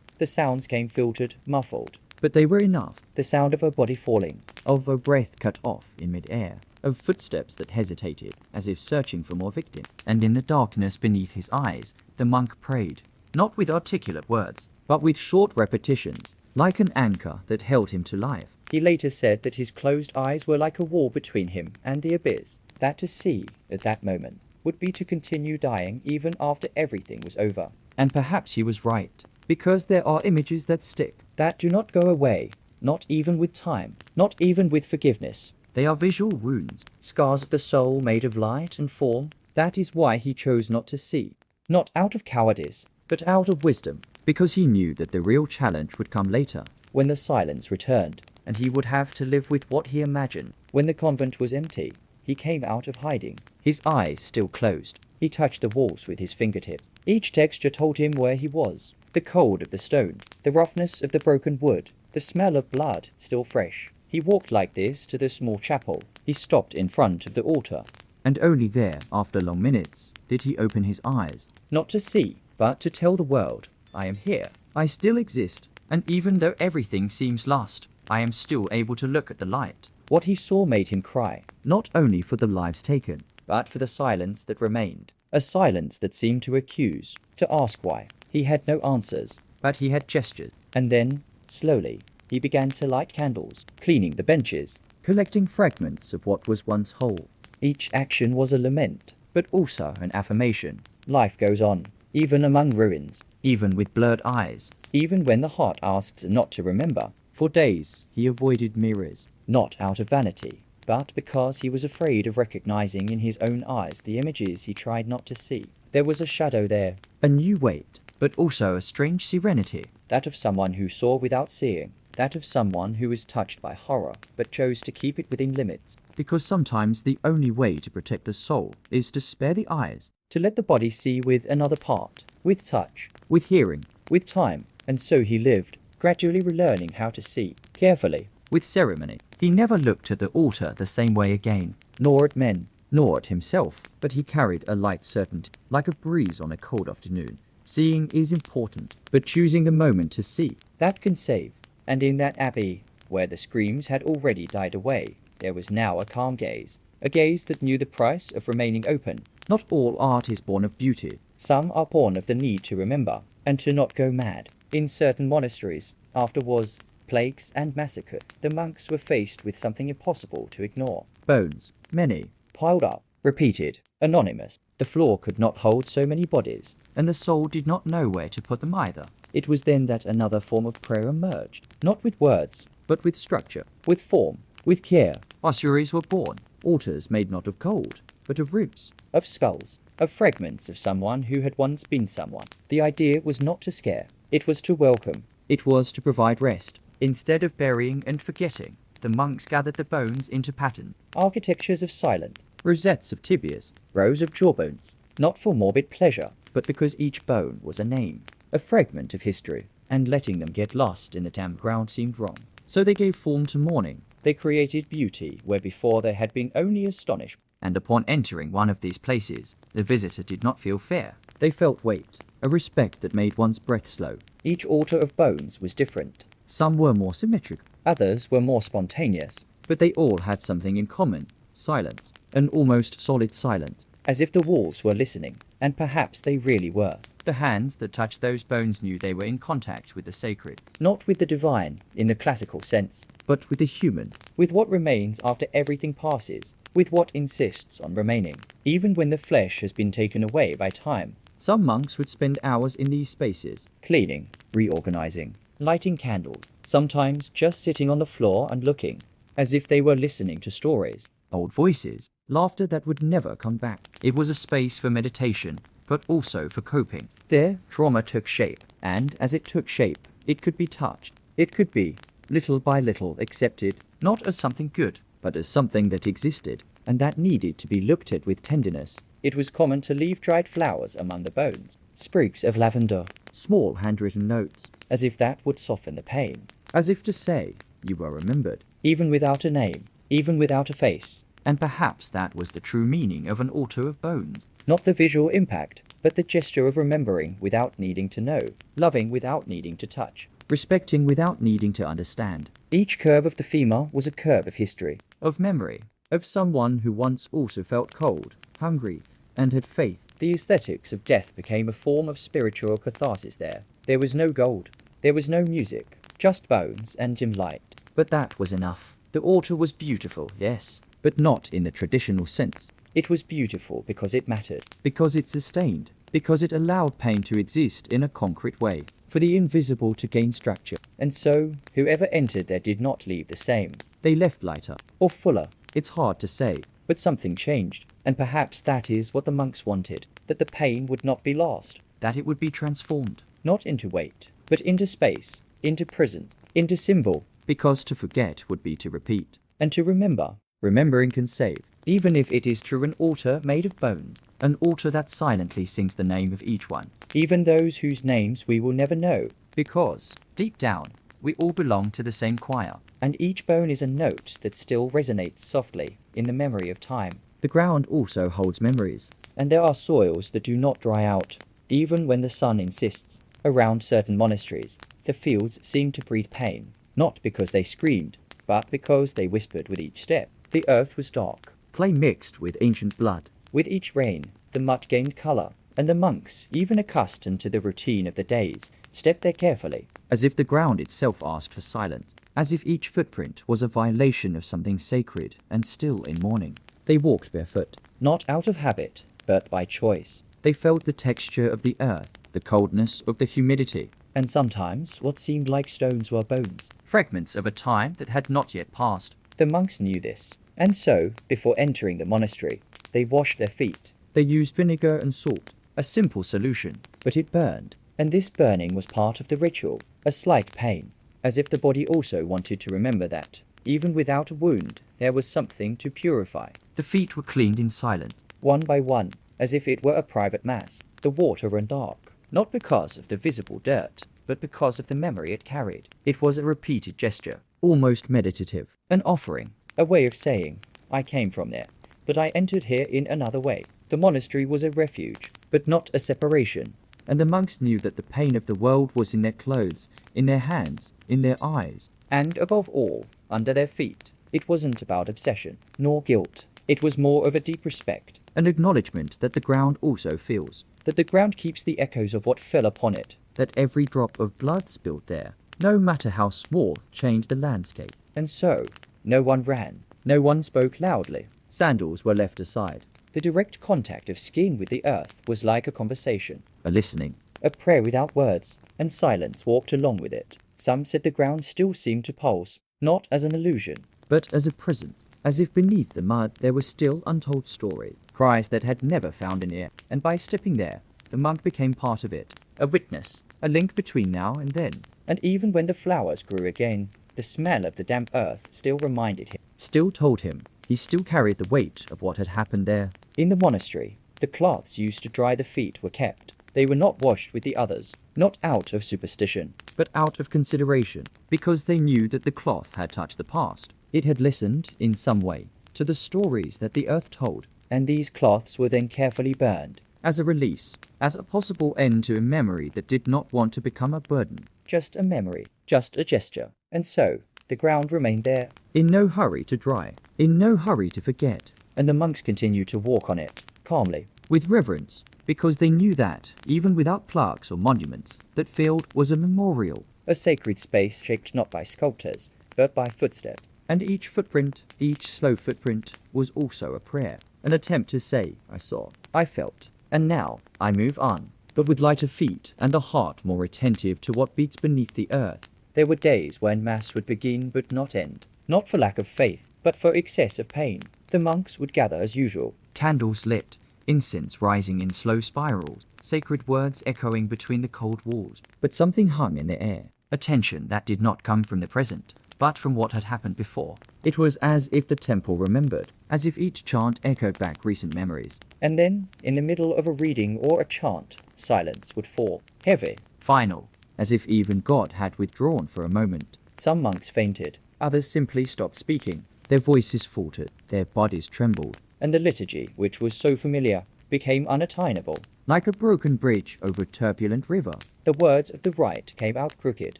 The sounds came filtered, muffled, but they were enough. The sound of a body falling, of a breath cut off in mid-air, of footsteps that hesitated, as if searching for more victim. And in the darkness beneath his eyes, the monk prayed, not with articulate words, but with short repetitions, like an anchor that held him to life. He later said that his closed eyes were like a wall between him and the abyss, that to see, at that moment, would be to continue dying even after everything was over. And perhaps he was right, because there are images that stick, that do not go away, not even with time, not even with forgiveness. They are visual wounds, scars of the soul made of light and form. That is why he chose not to see, not out of cowardice, but out of wisdom, because he knew that the real challenge would come later, when the silence returned, and he would have to live with what he imagined. When the convent was empty, he came out of hiding, his eyes still closed. He touched the walls with his fingertip. Each texture told him where he was. The cold of the stone, the roughness of the broken wood, the smell of blood still fresh. He walked like this to the small chapel. He stopped in front of the altar. And only there, after long minutes, did he open his eyes. Not to see, but to tell the world, I am here. I still exist. And even though everything seems lost, I am still able to look at the light. What he saw made him cry, not only for the lives taken, but for the silence that remained. A silence that seemed to accuse, to ask why. He had no answers, but he had gestures. And then, slowly, he began to light candles, cleaning the benches, collecting fragments of what was once whole. Each action was a lament, but also an affirmation. Life goes on, even among ruins, even with blurred eyes, even when the heart asks not to remember. For days, he avoided mirrors, not out of vanity, but because he was afraid of recognizing in his own eyes the images he tried not to see. There was a shadow there, a new weight, but also a strange serenity, that of someone who saw without seeing, that of someone who was touched by horror, but chose to keep it within limits. Because sometimes the only way to protect the soul is to spare the eyes, to let the body see with another part, with touch, with hearing, with time. And so he lived, gradually relearning how to see, carefully, with ceremony. He never looked at the altar the same way again, nor at men, nor at himself, but he carried a light certainty, like a breeze on a cold afternoon. Seeing is important, but choosing the moment to see, that can save. And in that abbey, where the screams had already died away, there was now a calm gaze, a gaze that knew the price of remaining open. Not all art is born of beauty. Some are born of the need to remember, and to not go mad. In certain monasteries, after wars, plagues, and massacre, the monks were faced with something impossible to ignore. Bones, many, piled up, repeated, anonymous. The floor could not hold so many bodies, and the soul did not know where to put them either. It was then that another form of prayer emerged, not with words, but with structure, with form, with care. Ossuaries were born, altars made not of gold, but of roots, of skulls, of fragments of someone who had once been someone. The idea was not to scare, it was to welcome, it was to provide rest. Instead of burying and forgetting, the monks gathered the bones into pattern, architectures of silence, rosettes of tibias, rows of jawbones, not for morbid pleasure, but because each bone was a name, a fragment of history, and letting them get lost in the damp ground seemed wrong. So they gave form to mourning. They created beauty where before there had been only astonishment. And upon entering one of these places, the visitor did not feel fear. They felt weight, a respect that made one's breath slow. Each altar of bones was different. Some were more symmetric, others were more spontaneous, but they all had something in common: silence, an almost solid silence, as if the walls were listening, and perhaps they really were. The hands that touched those bones knew they were in contact with the sacred, not with the divine in the classical sense, but with the human, with what remains after everything passes, with what insists on remaining, even when the flesh has been taken away by time. Some monks would spend hours in these spaces, cleaning, reorganizing, lighting candles, sometimes just sitting on the floor and looking, as if they were listening to stories, old voices, laughter that would never come back. It was a space for meditation, but also for coping. There, trauma took shape, and as it took shape, it could be touched. It could be, little by little, accepted, not as something good, but as something that existed, and that needed to be looked at with tenderness. It was common to leave dried flowers among the bones, sprigs of lavender, small handwritten notes, as if that would soften the pain, as if to say, you were remembered, even without a name, even without a face. And perhaps that was the true meaning of an altar of bones. Not the visual impact, but the gesture of remembering without needing to know, loving without needing to touch, respecting without needing to understand. Each curve of the femur was a curve of history, of memory, of someone who once also felt cold, hungry, and had faith. The aesthetics of death became a form of spiritual catharsis there. There was no gold, there was no music, just bones and dim light. But that was enough. The altar was beautiful, yes, but not in the traditional sense. It was beautiful because it mattered, because it sustained, because it allowed pain to exist in a concrete way, for the invisible to gain structure. And so, whoever entered there did not leave the same. They left lighter, or fuller. It's hard to say, but something changed. And perhaps that is what the monks wanted, that the pain would not be lost, that it would be transformed, not into weight, but into space, into prison, into symbol, because to forget would be to repeat, and to remember. Remembering can save, even if it is through an altar made of bones, an altar that silently sings the name of each one, even those whose names we will never know, because, deep down, we all belong to the same choir, and each bone is a note that still resonates softly in the memory of time. The ground also holds memories, and there are soils that do not dry out, even when the sun insists. Around certain monasteries, the fields seemed to breathe pain, not because they screamed, but because they whispered with each step. The earth was dark, clay mixed with ancient blood. With each rain, the mud gained color, and the monks, even accustomed to the routine of the days, stepped there carefully, as if the ground itself asked for silence, as if each footprint was a violation of something sacred and still in mourning. They walked barefoot, not out of habit, but by choice. They felt the texture of the earth, the coldness of the humidity, and sometimes what seemed like stones were bones, fragments of a time that had not yet passed. The monks knew this, and so, before entering the monastery, they washed their feet. They used vinegar and salt, a simple solution, but it burned, and this burning was part of the ritual, a slight pain, as if the body also wanted to remember that, even without a wound, there was something to purify. The feet were cleaned in silence, one by one, as if it were a private mass. The water ran dark, not because of the visible dirt, but because of the memory it carried. It was a repeated gesture, almost meditative, an offering, a way of saying, I came from there, but I entered here in another way. The monastery was a refuge, but not a separation, and the monks knew that the pain of the world was in their clothes, in their hands, in their eyes, and above all, under their feet. It wasn't about obsession, nor guilt. It was more of a deep respect, an acknowledgement that the ground also feels, that the ground keeps the echoes of what fell upon it, that every drop of blood spilled there, no matter how small, changed the landscape. And so, no one ran, no one spoke loudly. Sandals were left aside. The direct contact of skin with the earth was like a conversation, a listening, a prayer without words, and silence walked along with it. Some said the ground still seemed to pulse, not as an illusion, but as a prison, as if beneath the mud there was still untold story, cries that had never found an ear, and by stepping there, the monk became part of it, a witness, a link between now and then. And even when the flowers grew again, the smell of the damp earth still reminded him, still told him, he still carried the weight of what had happened there. In the monastery, the cloths used to dry the feet were kept. They were not washed with the others, not out of superstition, but out of consideration, because they knew that the cloth had touched the past. It had listened, in some way, to the stories that the earth told, and these cloths were then carefully burned, as a release, as a possible end to a memory that did not want to become a burden. Just a memory, just a gesture. And so, the ground remained there, in no hurry to dry, in no hurry to forget, and the monks continued to walk on it, calmly, with reverence, because they knew that, even without plaques or monuments, that field was a memorial, a sacred space shaped not by sculptors, but by footsteps. And each footprint, each slow footprint, was also a prayer, an attempt to say, I saw, I felt, and now I move on, but with lighter feet and a heart more attentive to what beats beneath the earth. There were days when Mass would begin but not end, not for lack of faith, but for excess of pain. The monks would gather as usual, candles lit, incense rising in slow spirals, sacred words echoing between the cold walls. But something hung in the air, a tension that did not come from the present, but from what had happened before. It was as if the temple remembered, as if each chant echoed back recent memories. And then, in the middle of a reading or a chant, silence would fall, heavy, final, as if even God had withdrawn for a moment. Some monks fainted, others simply stopped speaking. Their voices faltered, their bodies trembled, and the liturgy, which was so familiar, became unattainable, like a broken bridge over a turbulent river. The words of the rite came out crooked.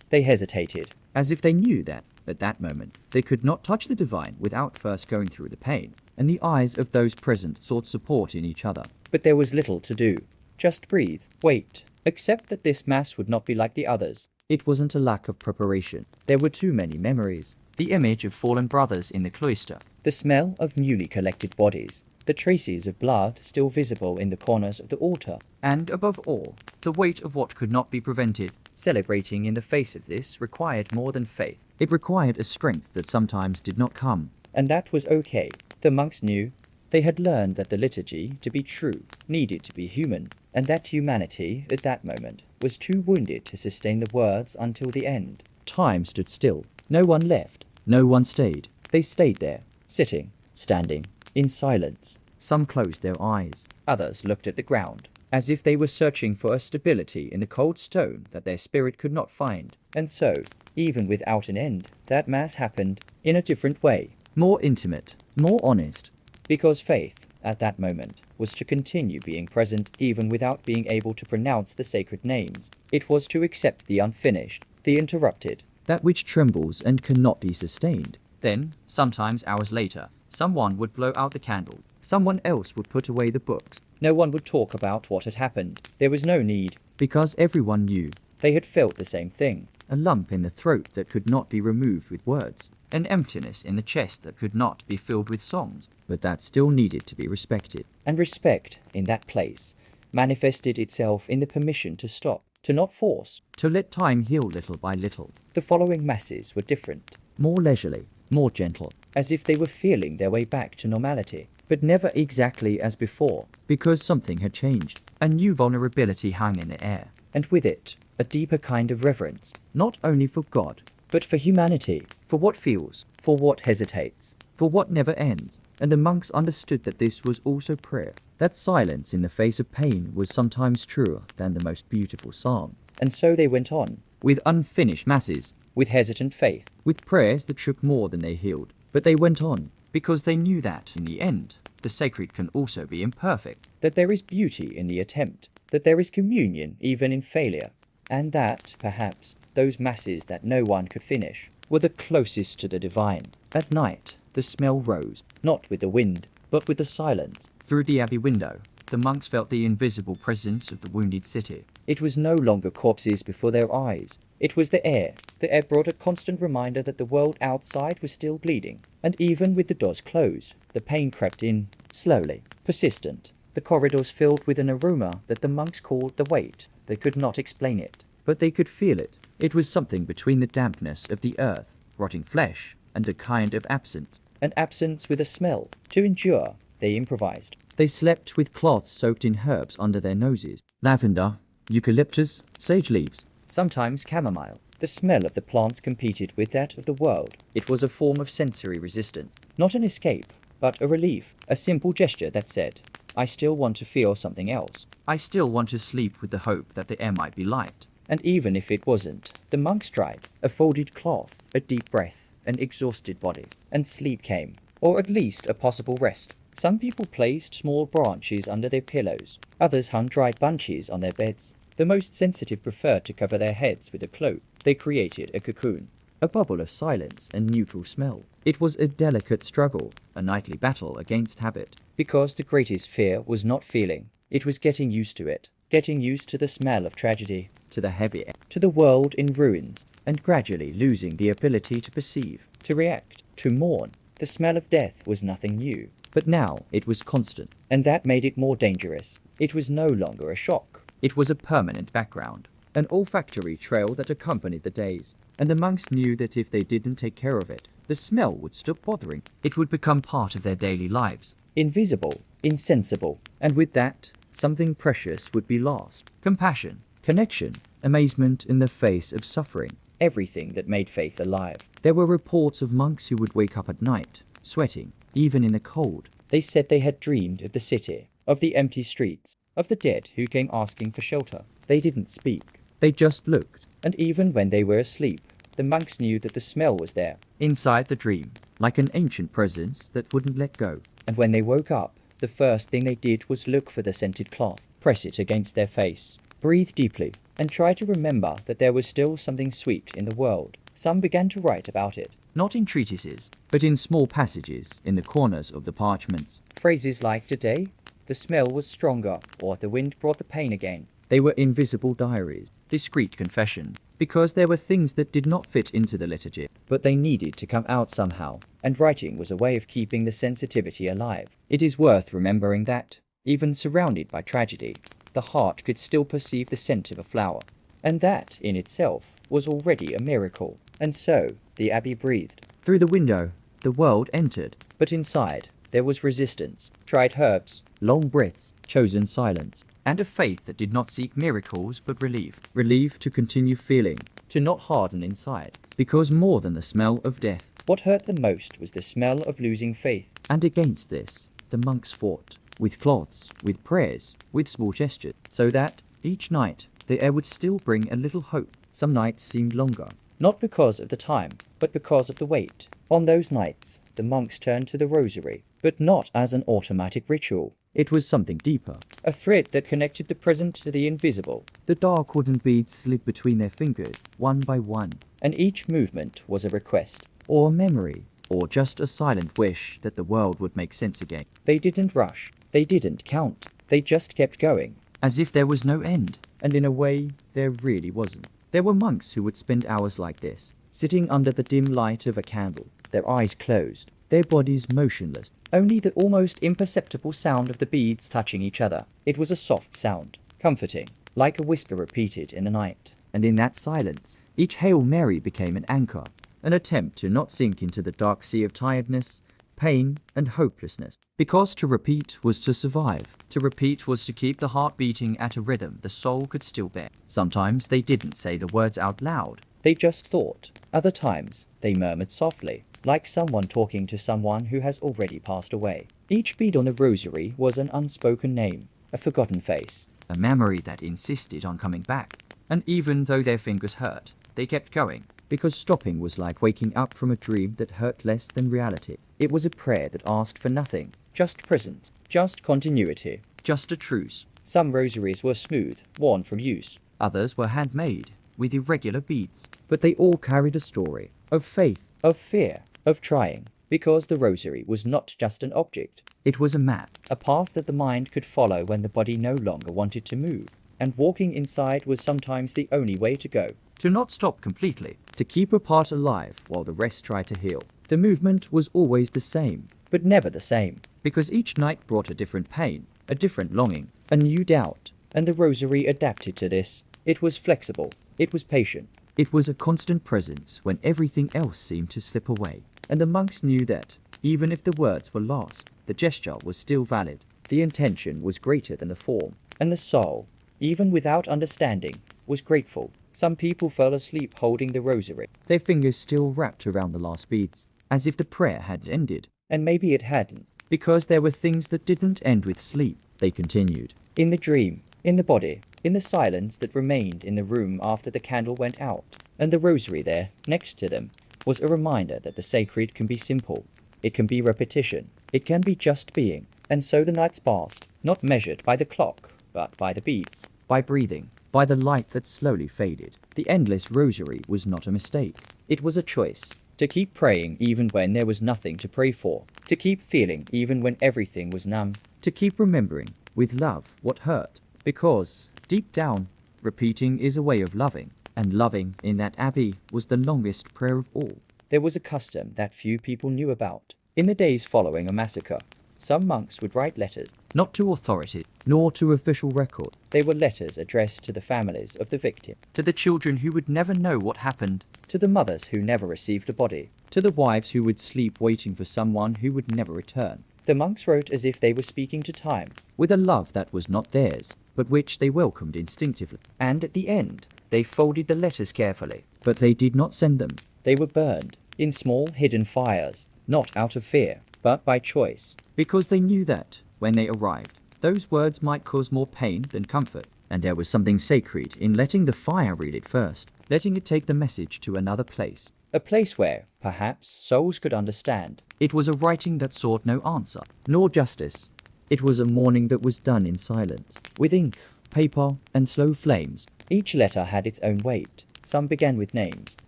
They hesitated, as if they knew that, at that moment, they could not touch the divine without first going through the pain, and the eyes of those present sought support in each other. But there was little to do. Just breathe, wait, accept that this Mass would not be like the others. It wasn't a lack of preparation. There were too many memories. The image of fallen brothers in the cloister, the smell of newly collected bodies, the traces of blood still visible in the corners of the altar, and above all, the weight of what could not be prevented. Celebrating in the face of this required more than faith. It required a strength that sometimes did not come. And that was okay. The monks knew. They had learned that the liturgy, to be true, needed to be human, and that humanity, at that moment, was too wounded to sustain the words until the end. Time stood still. No one left. No one stayed. They stayed there, sitting, standing, in silence. Some closed their eyes. Others looked at the ground, as if they were searching for a stability in the cold stone that their spirit could not find. And so, even without an end, that Mass happened in a different way, more intimate, more honest, because faith, at that moment, was to continue being present even without being able to pronounce the sacred names. It was to accept the unfinished, the interrupted, that which trembles and cannot be sustained. Then, sometimes hours later, someone would blow out the candle. Someone else would put away the books. No one would talk about what had happened. There was no need, because everyone knew. They had felt the same thing. A lump in the throat that could not be removed with words. An emptiness in the chest that could not be filled with songs, but that still needed to be respected. And respect, in that place, manifested itself in the permission to stop, to not force, to let time heal little by little. The following Masses were different, more leisurely, more gentle, as if they were feeling their way back to normality, but never exactly as before, because something had changed. A new vulnerability hung in the air, and with it, a deeper kind of reverence, not only for God, but for humanity, for what feels, for what hesitates, for what never ends. And the monks understood that this was also prayer, that silence in the face of pain was sometimes truer than the most beautiful psalm. And so they went on, with unfinished masses, with hesitant faith, with prayers that shook more than they healed. But they went on, because they knew that, in the end, the sacred can also be imperfect, that there is beauty in the attempt, that there is communion even in failure, and that, perhaps, those masses that no one could finish were the closest to the divine. At night, the smell rose, not with the wind, but with the silence. Through the abbey window, the monks felt the invisible presence of the wounded city. It was no longer corpses before their eyes. It was the air. The air brought a constant reminder that the world outside was still bleeding. And even with the doors closed, the pain crept in, slowly, persistent. The corridors filled with an aroma that the monks called the weight. They could not explain it, but they could feel it. It was something between the dampness of the earth, rotting flesh, and a kind of absence. An absence with a smell. To endure, they improvised. They slept with cloths soaked in herbs under their noses. Lavender, eucalyptus, sage leaves, sometimes chamomile. The smell of the plants competed with that of the world. It was a form of sensory resistance. Not an escape, but a relief. A simple gesture that said, I still want to feel something else. I still want to sleep with the hope that the air might be light. And even if it wasn't, the monks tried. A folded cloth, a deep breath, an exhausted body. And sleep came. Or at least a possible rest. Some people placed small branches under their pillows. Others hung dried bunches on their beds. The most sensitive preferred to cover their heads with a cloak. They created a cocoon, a bubble of silence and neutral smell. It was a delicate struggle, a nightly battle against habit, because the greatest fear was not feeling. It was getting used to it, getting used to the smell of tragedy, to the heavy air, to the world in ruins, and gradually losing the ability to perceive, to react, to mourn. The smell of death was nothing new, but now it was constant, and that made it more dangerous. It was no longer a shock. It was a permanent background, an olfactory trail that accompanied the days, and the monks knew that if they didn't take care of it, the smell would stop bothering. It would become part of their daily lives, invisible, insensible, and with that, something precious would be lost. Compassion, connection, amazement in the face of suffering, everything that made faith alive. There were reports of monks who would wake up at night, sweating, even in the cold. They said they had dreamed of the city, of the empty streets, of the dead who came asking for shelter. They didn't speak. They just looked. And even when they were asleep, the monks knew that the smell was there, inside the dream, like an ancient presence that wouldn't let go. And when they woke up, the first thing they did was look for the scented cloth, press it against their face, breathe deeply, and try to remember that there was still something sweet in the world. Some began to write about it, not in treatises, but in small passages in the corners of the parchments. Phrases like today, the smell was stronger, or the wind brought the pain again. They were invisible diaries, discreet confession, because there were things that did not fit into the liturgy, but they needed to come out somehow, and writing was a way of keeping the sensitivity alive. It is worth remembering that, even surrounded by tragedy, the heart could still perceive the scent of a flower, and that, in itself, was already a miracle. And so, the abbey breathed. Through the window, the world entered, but inside, there was resistance, tried herbs, long breaths, chosen silence, and a faith that did not seek miracles but relief. Relief to continue feeling, to not harden inside. Because more than the smell of death, what hurt the most was the smell of losing faith. And against this, the monks fought, with cloths, with prayers, with small gestures, so that, each night, the air would still bring a little hope. Some nights seemed longer, not because of the time, but because of the weight. On those nights, the monks turned to the rosary, but not as an automatic ritual. It was something deeper, a thread that connected the present to the invisible. The dark wooden beads slid between their fingers, one by one, and each movement was a request, or a memory, or just a silent wish that the world would make sense again. They didn't rush, they didn't count, they just kept going, as if there was no end, and in a way, there really wasn't. There were monks who would spend hours like this, sitting under the dim light of a candle, their eyes closed, their bodies motionless, only the almost imperceptible sound of the beads touching each other. It was a soft sound, comforting, like a whisper repeated in the night. And in that silence, each Hail Mary became an anchor, an attempt to not sink into the dark sea of tiredness, pain, and hopelessness. Because to repeat was to survive. To repeat was to keep the heart beating at a rhythm the soul could still bear. Sometimes they didn't say the words out loud. They just thought. Other times, they murmured softly, like someone talking to someone who has already passed away. Each bead on the rosary was an unspoken name, a forgotten face, a memory that insisted on coming back. And even though their fingers hurt, they kept going, because stopping was like waking up from a dream that hurt less than reality. It was a prayer that asked for nothing, just presence, just continuity, just a truce. Some rosaries were smooth, worn from use. Others were handmade, with irregular beads. But they all carried a story of faith, of fear, of trying. Because the rosary was not just an object. It was a map, a path that the mind could follow when the body no longer wanted to move. And walking inside was sometimes the only way to go. To not stop completely, to keep a part alive while the rest tried to heal. The movement was always the same, but never the same, because each night brought a different pain, a different longing, a new doubt, and the rosary adapted to this. It was flexible, it was patient, it was a constant presence when everything else seemed to slip away. And the monks knew that, even if the words were lost, the gesture was still valid, the intention was greater than the form, and the soul, even without understanding, was grateful. Some people fell asleep holding the rosary, their fingers still wrapped around the last beads, as if the prayer had ended. And maybe it hadn't, because there were things that didn't end with sleep. They continued. In the dream, in the body, in the silence that remained in the room after the candle went out, and the rosary there, next to them, was a reminder that the sacred can be simple, it can be repetition, it can be just being. And so the nights passed, not measured by the clock, but by the beats, by breathing, by the light that slowly faded. The endless rosary was not a mistake. It was a choice, to keep praying even when there was nothing to pray for, to keep feeling even when everything was numb, to keep remembering, with love, what hurt, because, deep down, repeating is a way of loving. And loving in that abbey was the longest prayer of all. There was a custom that few people knew about. In the days following a massacre, some monks would write letters, not to authority, nor to official record. They were letters addressed to the families of the victim, to the children who would never know what happened, to the mothers who never received a body, to the wives who would sleep waiting for someone who would never return. The monks wrote as if they were speaking to time, with a love that was not theirs, but which they welcomed instinctively. And at the end, they folded the letters carefully, but they did not send them. They were burned in small hidden fires, not out of fear, but by choice, because they knew that, when they arrived, those words might cause more pain than comfort. And there was something sacred in letting the fire read it first, letting it take the message to another place. A place where, perhaps, souls could understand. It was a writing that sought no answer, nor justice. It was a mourning that was done in silence, with ink, paper, and slow flames. Each letter had its own weight. Some began with names,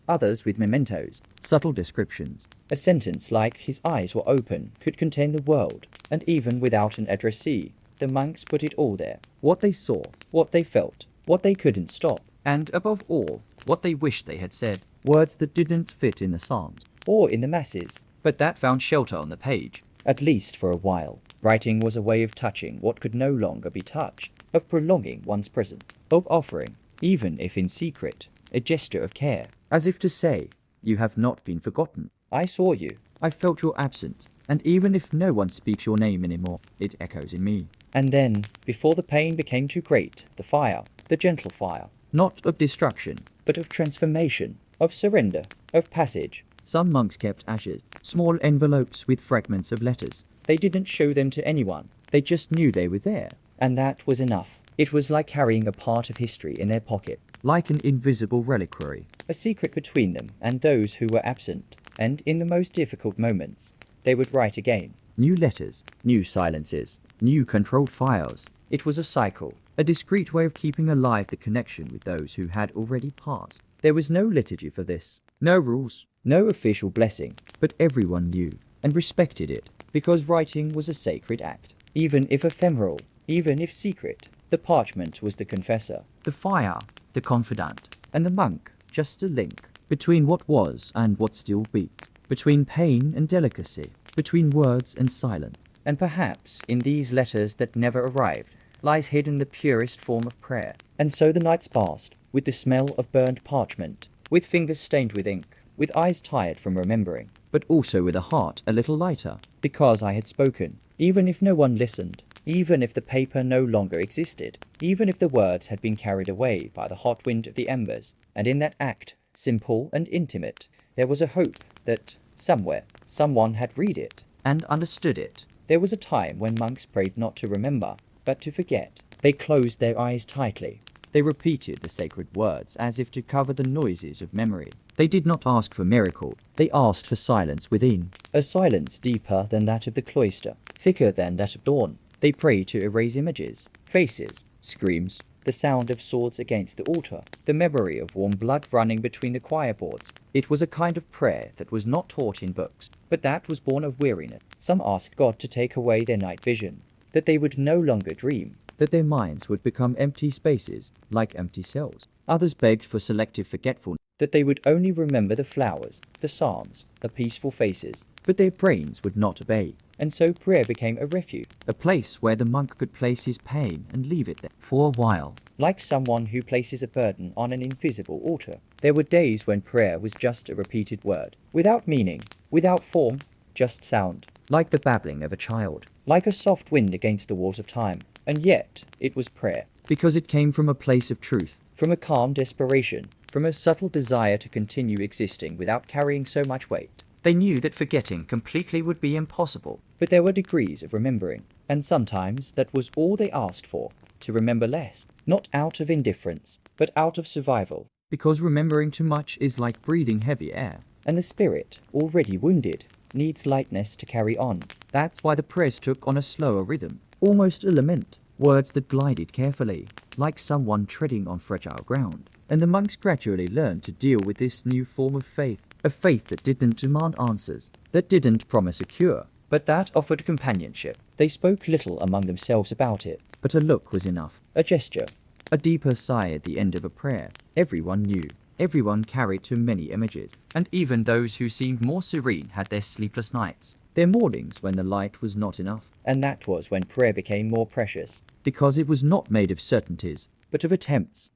others with mementos, subtle descriptions. A sentence like "his eyes were open" could contain the world, and even without an addressee, the monks put it all there. What they saw, what they felt, what they couldn't stop, and above all, what they wished they had said. Words that didn't fit in the psalms, or in the masses, but that found shelter on the page, at least for a while. Writing was a way of touching what could no longer be touched, of prolonging one's presence, of offering, even if in secret, a gesture of care, as if to say, "You have not been forgotten. I saw you. I felt your absence. And even if no one speaks your name anymore, it echoes in me." And then, before the pain became too great, the fire, the gentle fire, not of destruction, but of transformation, of surrender, of passage. Some monks kept ashes, small envelopes with fragments of letters. They didn't show them to anyone. They just knew they were there. And that was enough. It was like carrying a part of history in their pocket, like an invisible reliquary, a secret between them and those who were absent. And in the most difficult moments, they would write again. New letters, new silences, new controlled files. It was a cycle, a discreet way of keeping alive the connection with those who had already passed. There was no liturgy for this, no rules, no official blessing, but everyone knew and respected it, because writing was a sacred act. Even if ephemeral, even if secret, the parchment was the confessor, the fire, the confidant, and the monk, just a link between what was and what still beats, between pain and delicacy, between words and silence. And perhaps in these letters that never arrived lies hidden the purest form of prayer. And so the nights passed, with the smell of burned parchment, with fingers stained with ink, with eyes tired from remembering, but also with a heart a little lighter, because I had spoken, even if no one listened, even if the paper no longer existed, even if the words had been carried away by the hot wind of the embers. And in that act, simple and intimate, there was a hope that, somewhere, someone had read it and understood it. There was a time when monks prayed not to remember, but to forget. They closed their eyes tightly, They repeated the sacred words as if to cover the noises of memory. They did not ask for miracle, they asked for silence within. A silence deeper than that of the cloister, thicker than that of dawn. They prayed to erase images, faces, screams, the sound of swords against the altar, the memory of warm blood running between the choir boards. It was a kind of prayer that was not taught in books, but that was born of weariness. Some asked God to take away their night vision, that they would no longer dream, that their minds would become empty spaces, like empty cells. Others begged for selective forgetfulness, that they would only remember the flowers, the psalms, the peaceful faces, but their brains would not obey. And so prayer became a refuge, a place where the monk could place his pain and leave it there for a while. Like someone who places a burden on an invisible altar, there were days when prayer was just a repeated word, without meaning, without form, just sound, like the babbling of a child, like a soft wind against the walls of time. And yet, it was prayer, because it came from a place of truth, from a calm desperation, from a subtle desire to continue existing without carrying so much weight. They knew that forgetting completely would be impossible, but there were degrees of remembering, and sometimes that was all they asked for, to remember less, not out of indifference, but out of survival, because remembering too much is like breathing heavy air, and the spirit, already wounded, needs lightness to carry on. That's why the prayers took on a slower rhythm, almost a lament, words that glided carefully, like someone treading on fragile ground. And the monks gradually learned to deal with this new form of faith, a faith that didn't demand answers, that didn't promise a cure, but that offered companionship. They spoke little among themselves about it, but a look was enough, a gesture, a deeper sigh at the end of a prayer. Everyone knew. Everyone carried too many images, and even those who seemed more serene had their sleepless nights, their mornings when the light was not enough. And that was when prayer became more precious, because it was not made of certainties, but of attempts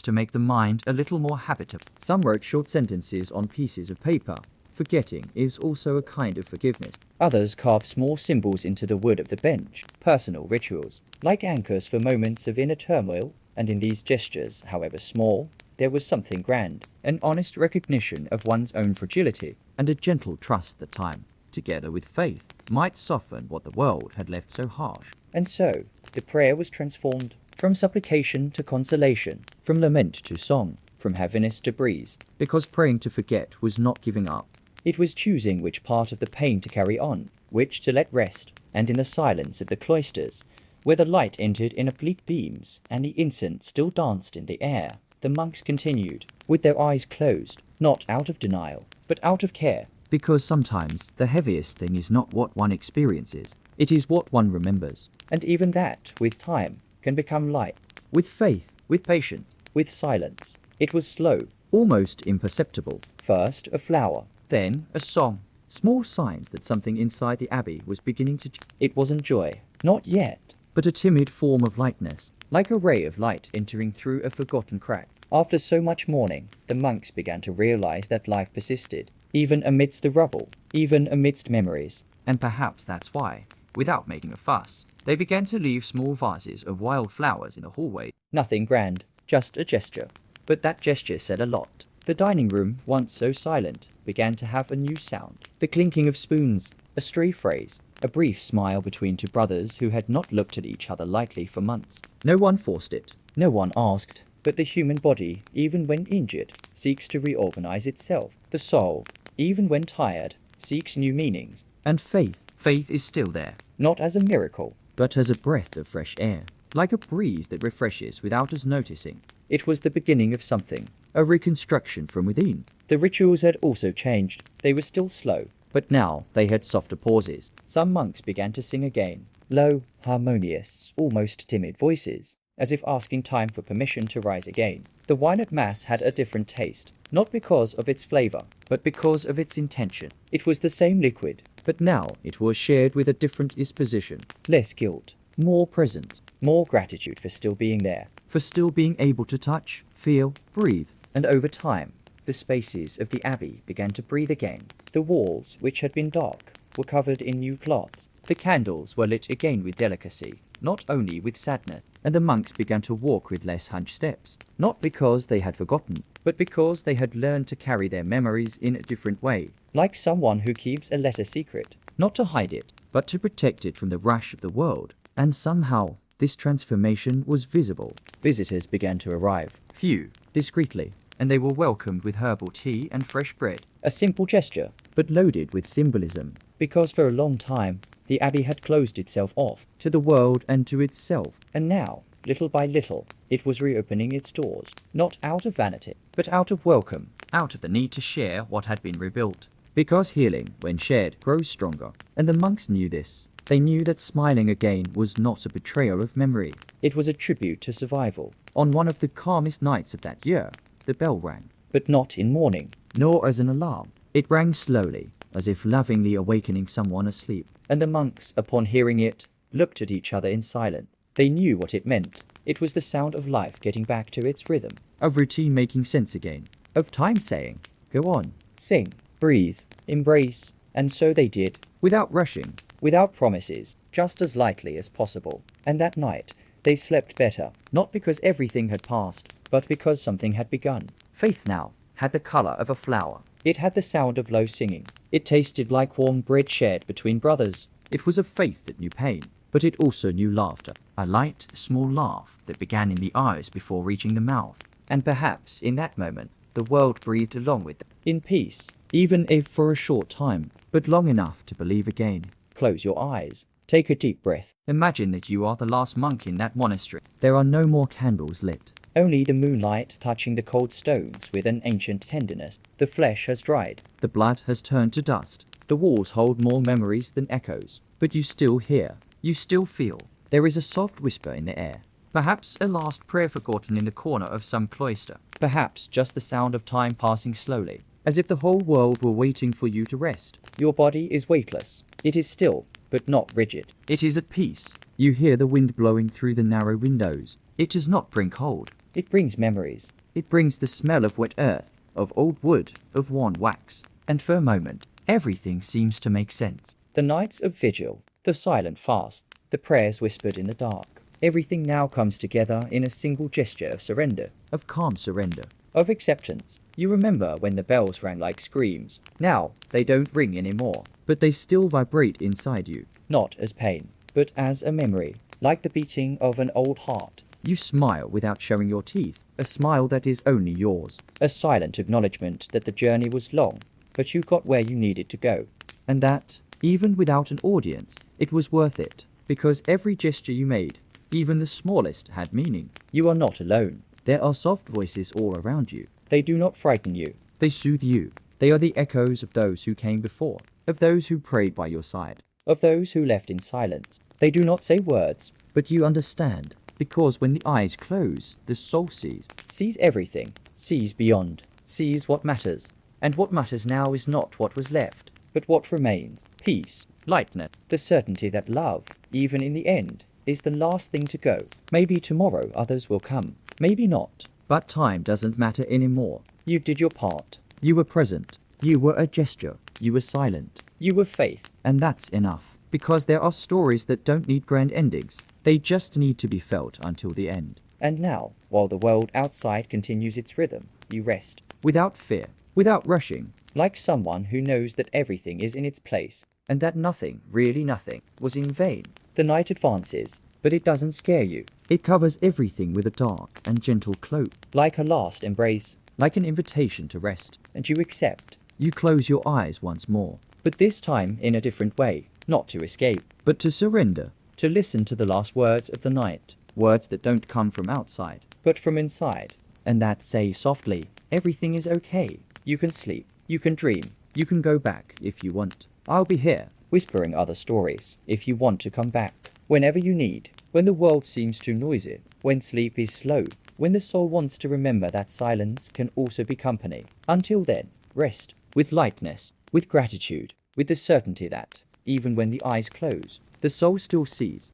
to make the mind a little more habitable. Some wrote short sentences on pieces of paper. Forgetting is also a kind of forgiveness. Others carved small symbols into the wood of the bench, personal rituals, like anchors for moments of inner turmoil. And in these gestures, however small, there was something grand, an honest recognition of one's own fragility, and a gentle trust that time, together with faith, might soften what the world had left so harsh. And so, the prayer was transformed from supplication to consolation, from lament to song, from heaviness to breeze, because praying to forget was not giving up. It was choosing which part of the pain to carry on, which to let rest. And in the silence of the cloisters, where the light entered in oblique beams, and the incense still danced in the air, the monks continued, with their eyes closed, not out of denial, but out of care. Because sometimes the heaviest thing is not what one experiences, it is what one remembers. And even that, with time, can become light, with faith, with patience, with silence. It was slow, almost imperceptible. First a flower, then a song. Small signs that something inside the abbey was beginning to... It wasn't joy, not yet, but a timid form of lightness, like a ray of light entering through a forgotten crack. After so much mourning, the monks began to realize that life persisted, even amidst the rubble, even amidst memories. And perhaps that's why, without making a fuss, they began to leave small vases of wild flowers in the hallway. Nothing grand, just a gesture. But that gesture said a lot. The dining room, once so silent, began to have a new sound. The clinking of spoons, a stray phrase, a brief smile between two brothers who had not looked at each other lightly for months. No one forced it. No one asked. But the human body, even when injured, seeks to reorganize itself. The soul, even when tired, seeks new meanings. And faith is still there, not as a miracle, but as a breath of fresh air, like a breeze that refreshes without us noticing. It was the beginning of something, a reconstruction from within. The rituals had also changed. They were still slow, but now they had softer pauses. Some monks began to sing again, low, harmonious, almost timid voices, as if asking time for permission to rise again. The wine at Mass had a different taste, not because of its flavor, but because of its intention. It was the same liquid, but now it was shared with a different disposition. Less guilt, more presence, more gratitude for still being there, for still being able to touch, feel, breathe. And over time, the spaces of the abbey began to breathe again. The walls, which had been dark, were covered in new cloths. The candles were lit again with delicacy, not only with sadness. And the monks began to walk with less hunched steps, not because they had forgotten, but because they had learned to carry their memories in a different way, like someone who keeps a letter secret, not to hide it, but to protect it from the rush of the world. And somehow, This transformation was visible. Visitors began to arrive, few, discreetly, and they were welcomed with herbal tea and fresh bread. A simple gesture, but loaded with symbolism, because for a long time, the abbey had closed itself off to the world and to itself, and now, little by little, it was reopening its doors, not out of vanity, but out of welcome, out of the need to share what had been rebuilt. Because healing, when shared, grows stronger, and the monks knew this. They knew that smiling again was not a betrayal of memory. It was a tribute to survival. On one of the calmest nights of that year, the bell rang, but not in mourning, nor as an alarm. It rang slowly, as if lovingly awakening someone asleep. And the monks, upon hearing it, looked at each other in silence. They knew what it meant. It was the sound of life getting back to its rhythm, of routine making sense again, of time saying, go on, sing, breathe, embrace. And so they did, without rushing, without promises, just as lightly as possible. And that night, they slept better, not because everything had passed, but because something had begun. Faith now had the color of a flower. It had the sound of low singing. It tasted like warm bread shared between brothers. It was a faith that knew pain, but it also knew laughter. A light, small laugh that began in the eyes before reaching the mouth. And perhaps, in that moment, the world breathed along with them, in peace, even if for a short time, but long enough to believe again. Close your eyes. Take a deep breath. Imagine that you are the last monk in that monastery. There are no more candles lit. Only the moonlight touching the cold stones with an ancient tenderness. The flesh has dried. The blood has turned to dust. The walls hold more memories than echoes. But you still hear. You still feel. There is a soft whisper in the air. Perhaps a last prayer forgotten in the corner of some cloister. Perhaps just the sound of time passing slowly, as if the whole world were waiting for you to rest. Your body is weightless. It is still, but not rigid. It is at peace. You hear the wind blowing through the narrow windows. It does not bring cold. It brings memories. It brings the smell of wet earth, of old wood, of worn wax. And for a moment, everything seems to make sense. The nights of vigil, the silent fast, the prayers whispered in the dark. Everything now comes together in a single gesture of surrender, of calm surrender, of acceptance. You remember when the bells rang like screams. Now, they don't ring anymore, but they still vibrate inside you, not as pain, but as a memory, like the beating of an old heart. You smile without showing your teeth, a smile that is only yours, a silent acknowledgement that the journey was long, but you got where you needed to go, and that, even without an audience, it was worth it, because every gesture you made, even the smallest, had meaning. You are not alone. There are soft voices all around you. They do not frighten you. They soothe you. They are the echoes of those who came before, of those who prayed by your side, of those who left in silence. They do not say words, but you understand, because when the eyes close, the soul sees everything, sees beyond, sees what matters. And what matters now is not what was left, but what remains. Peace, lightness, the certainty that love, even in the end, is the last thing to go. Maybe tomorrow others will come. Maybe not. But time doesn't matter anymore. You did your part. You were present. You were a gesture. You were silent. You were faith. And that's enough. Because there are stories that don't need grand endings. They just need to be felt until the end. And now, while the world outside continues its rhythm, you rest. Without fear. Without rushing. Like someone who knows that everything is in its place. And that nothing, really nothing, was in vain. The night advances, but it doesn't scare you. It covers everything with a dark and gentle cloak, like a last embrace, like an invitation to rest, and you accept. You close your eyes once more, but this time in a different way, not to escape, but to surrender, to listen to the last words of the night, words that don't come from outside, but from inside, and that say softly, everything is okay. You can sleep, you can dream, you can go back if you want. I'll be here, whispering other stories, if you want to come back, whenever you need, when the world seems too noisy, when sleep is slow, when the soul wants to remember that silence can also be company. Until then, rest, with lightness, with gratitude, with the certainty that, even when the eyes close, the soul still sees.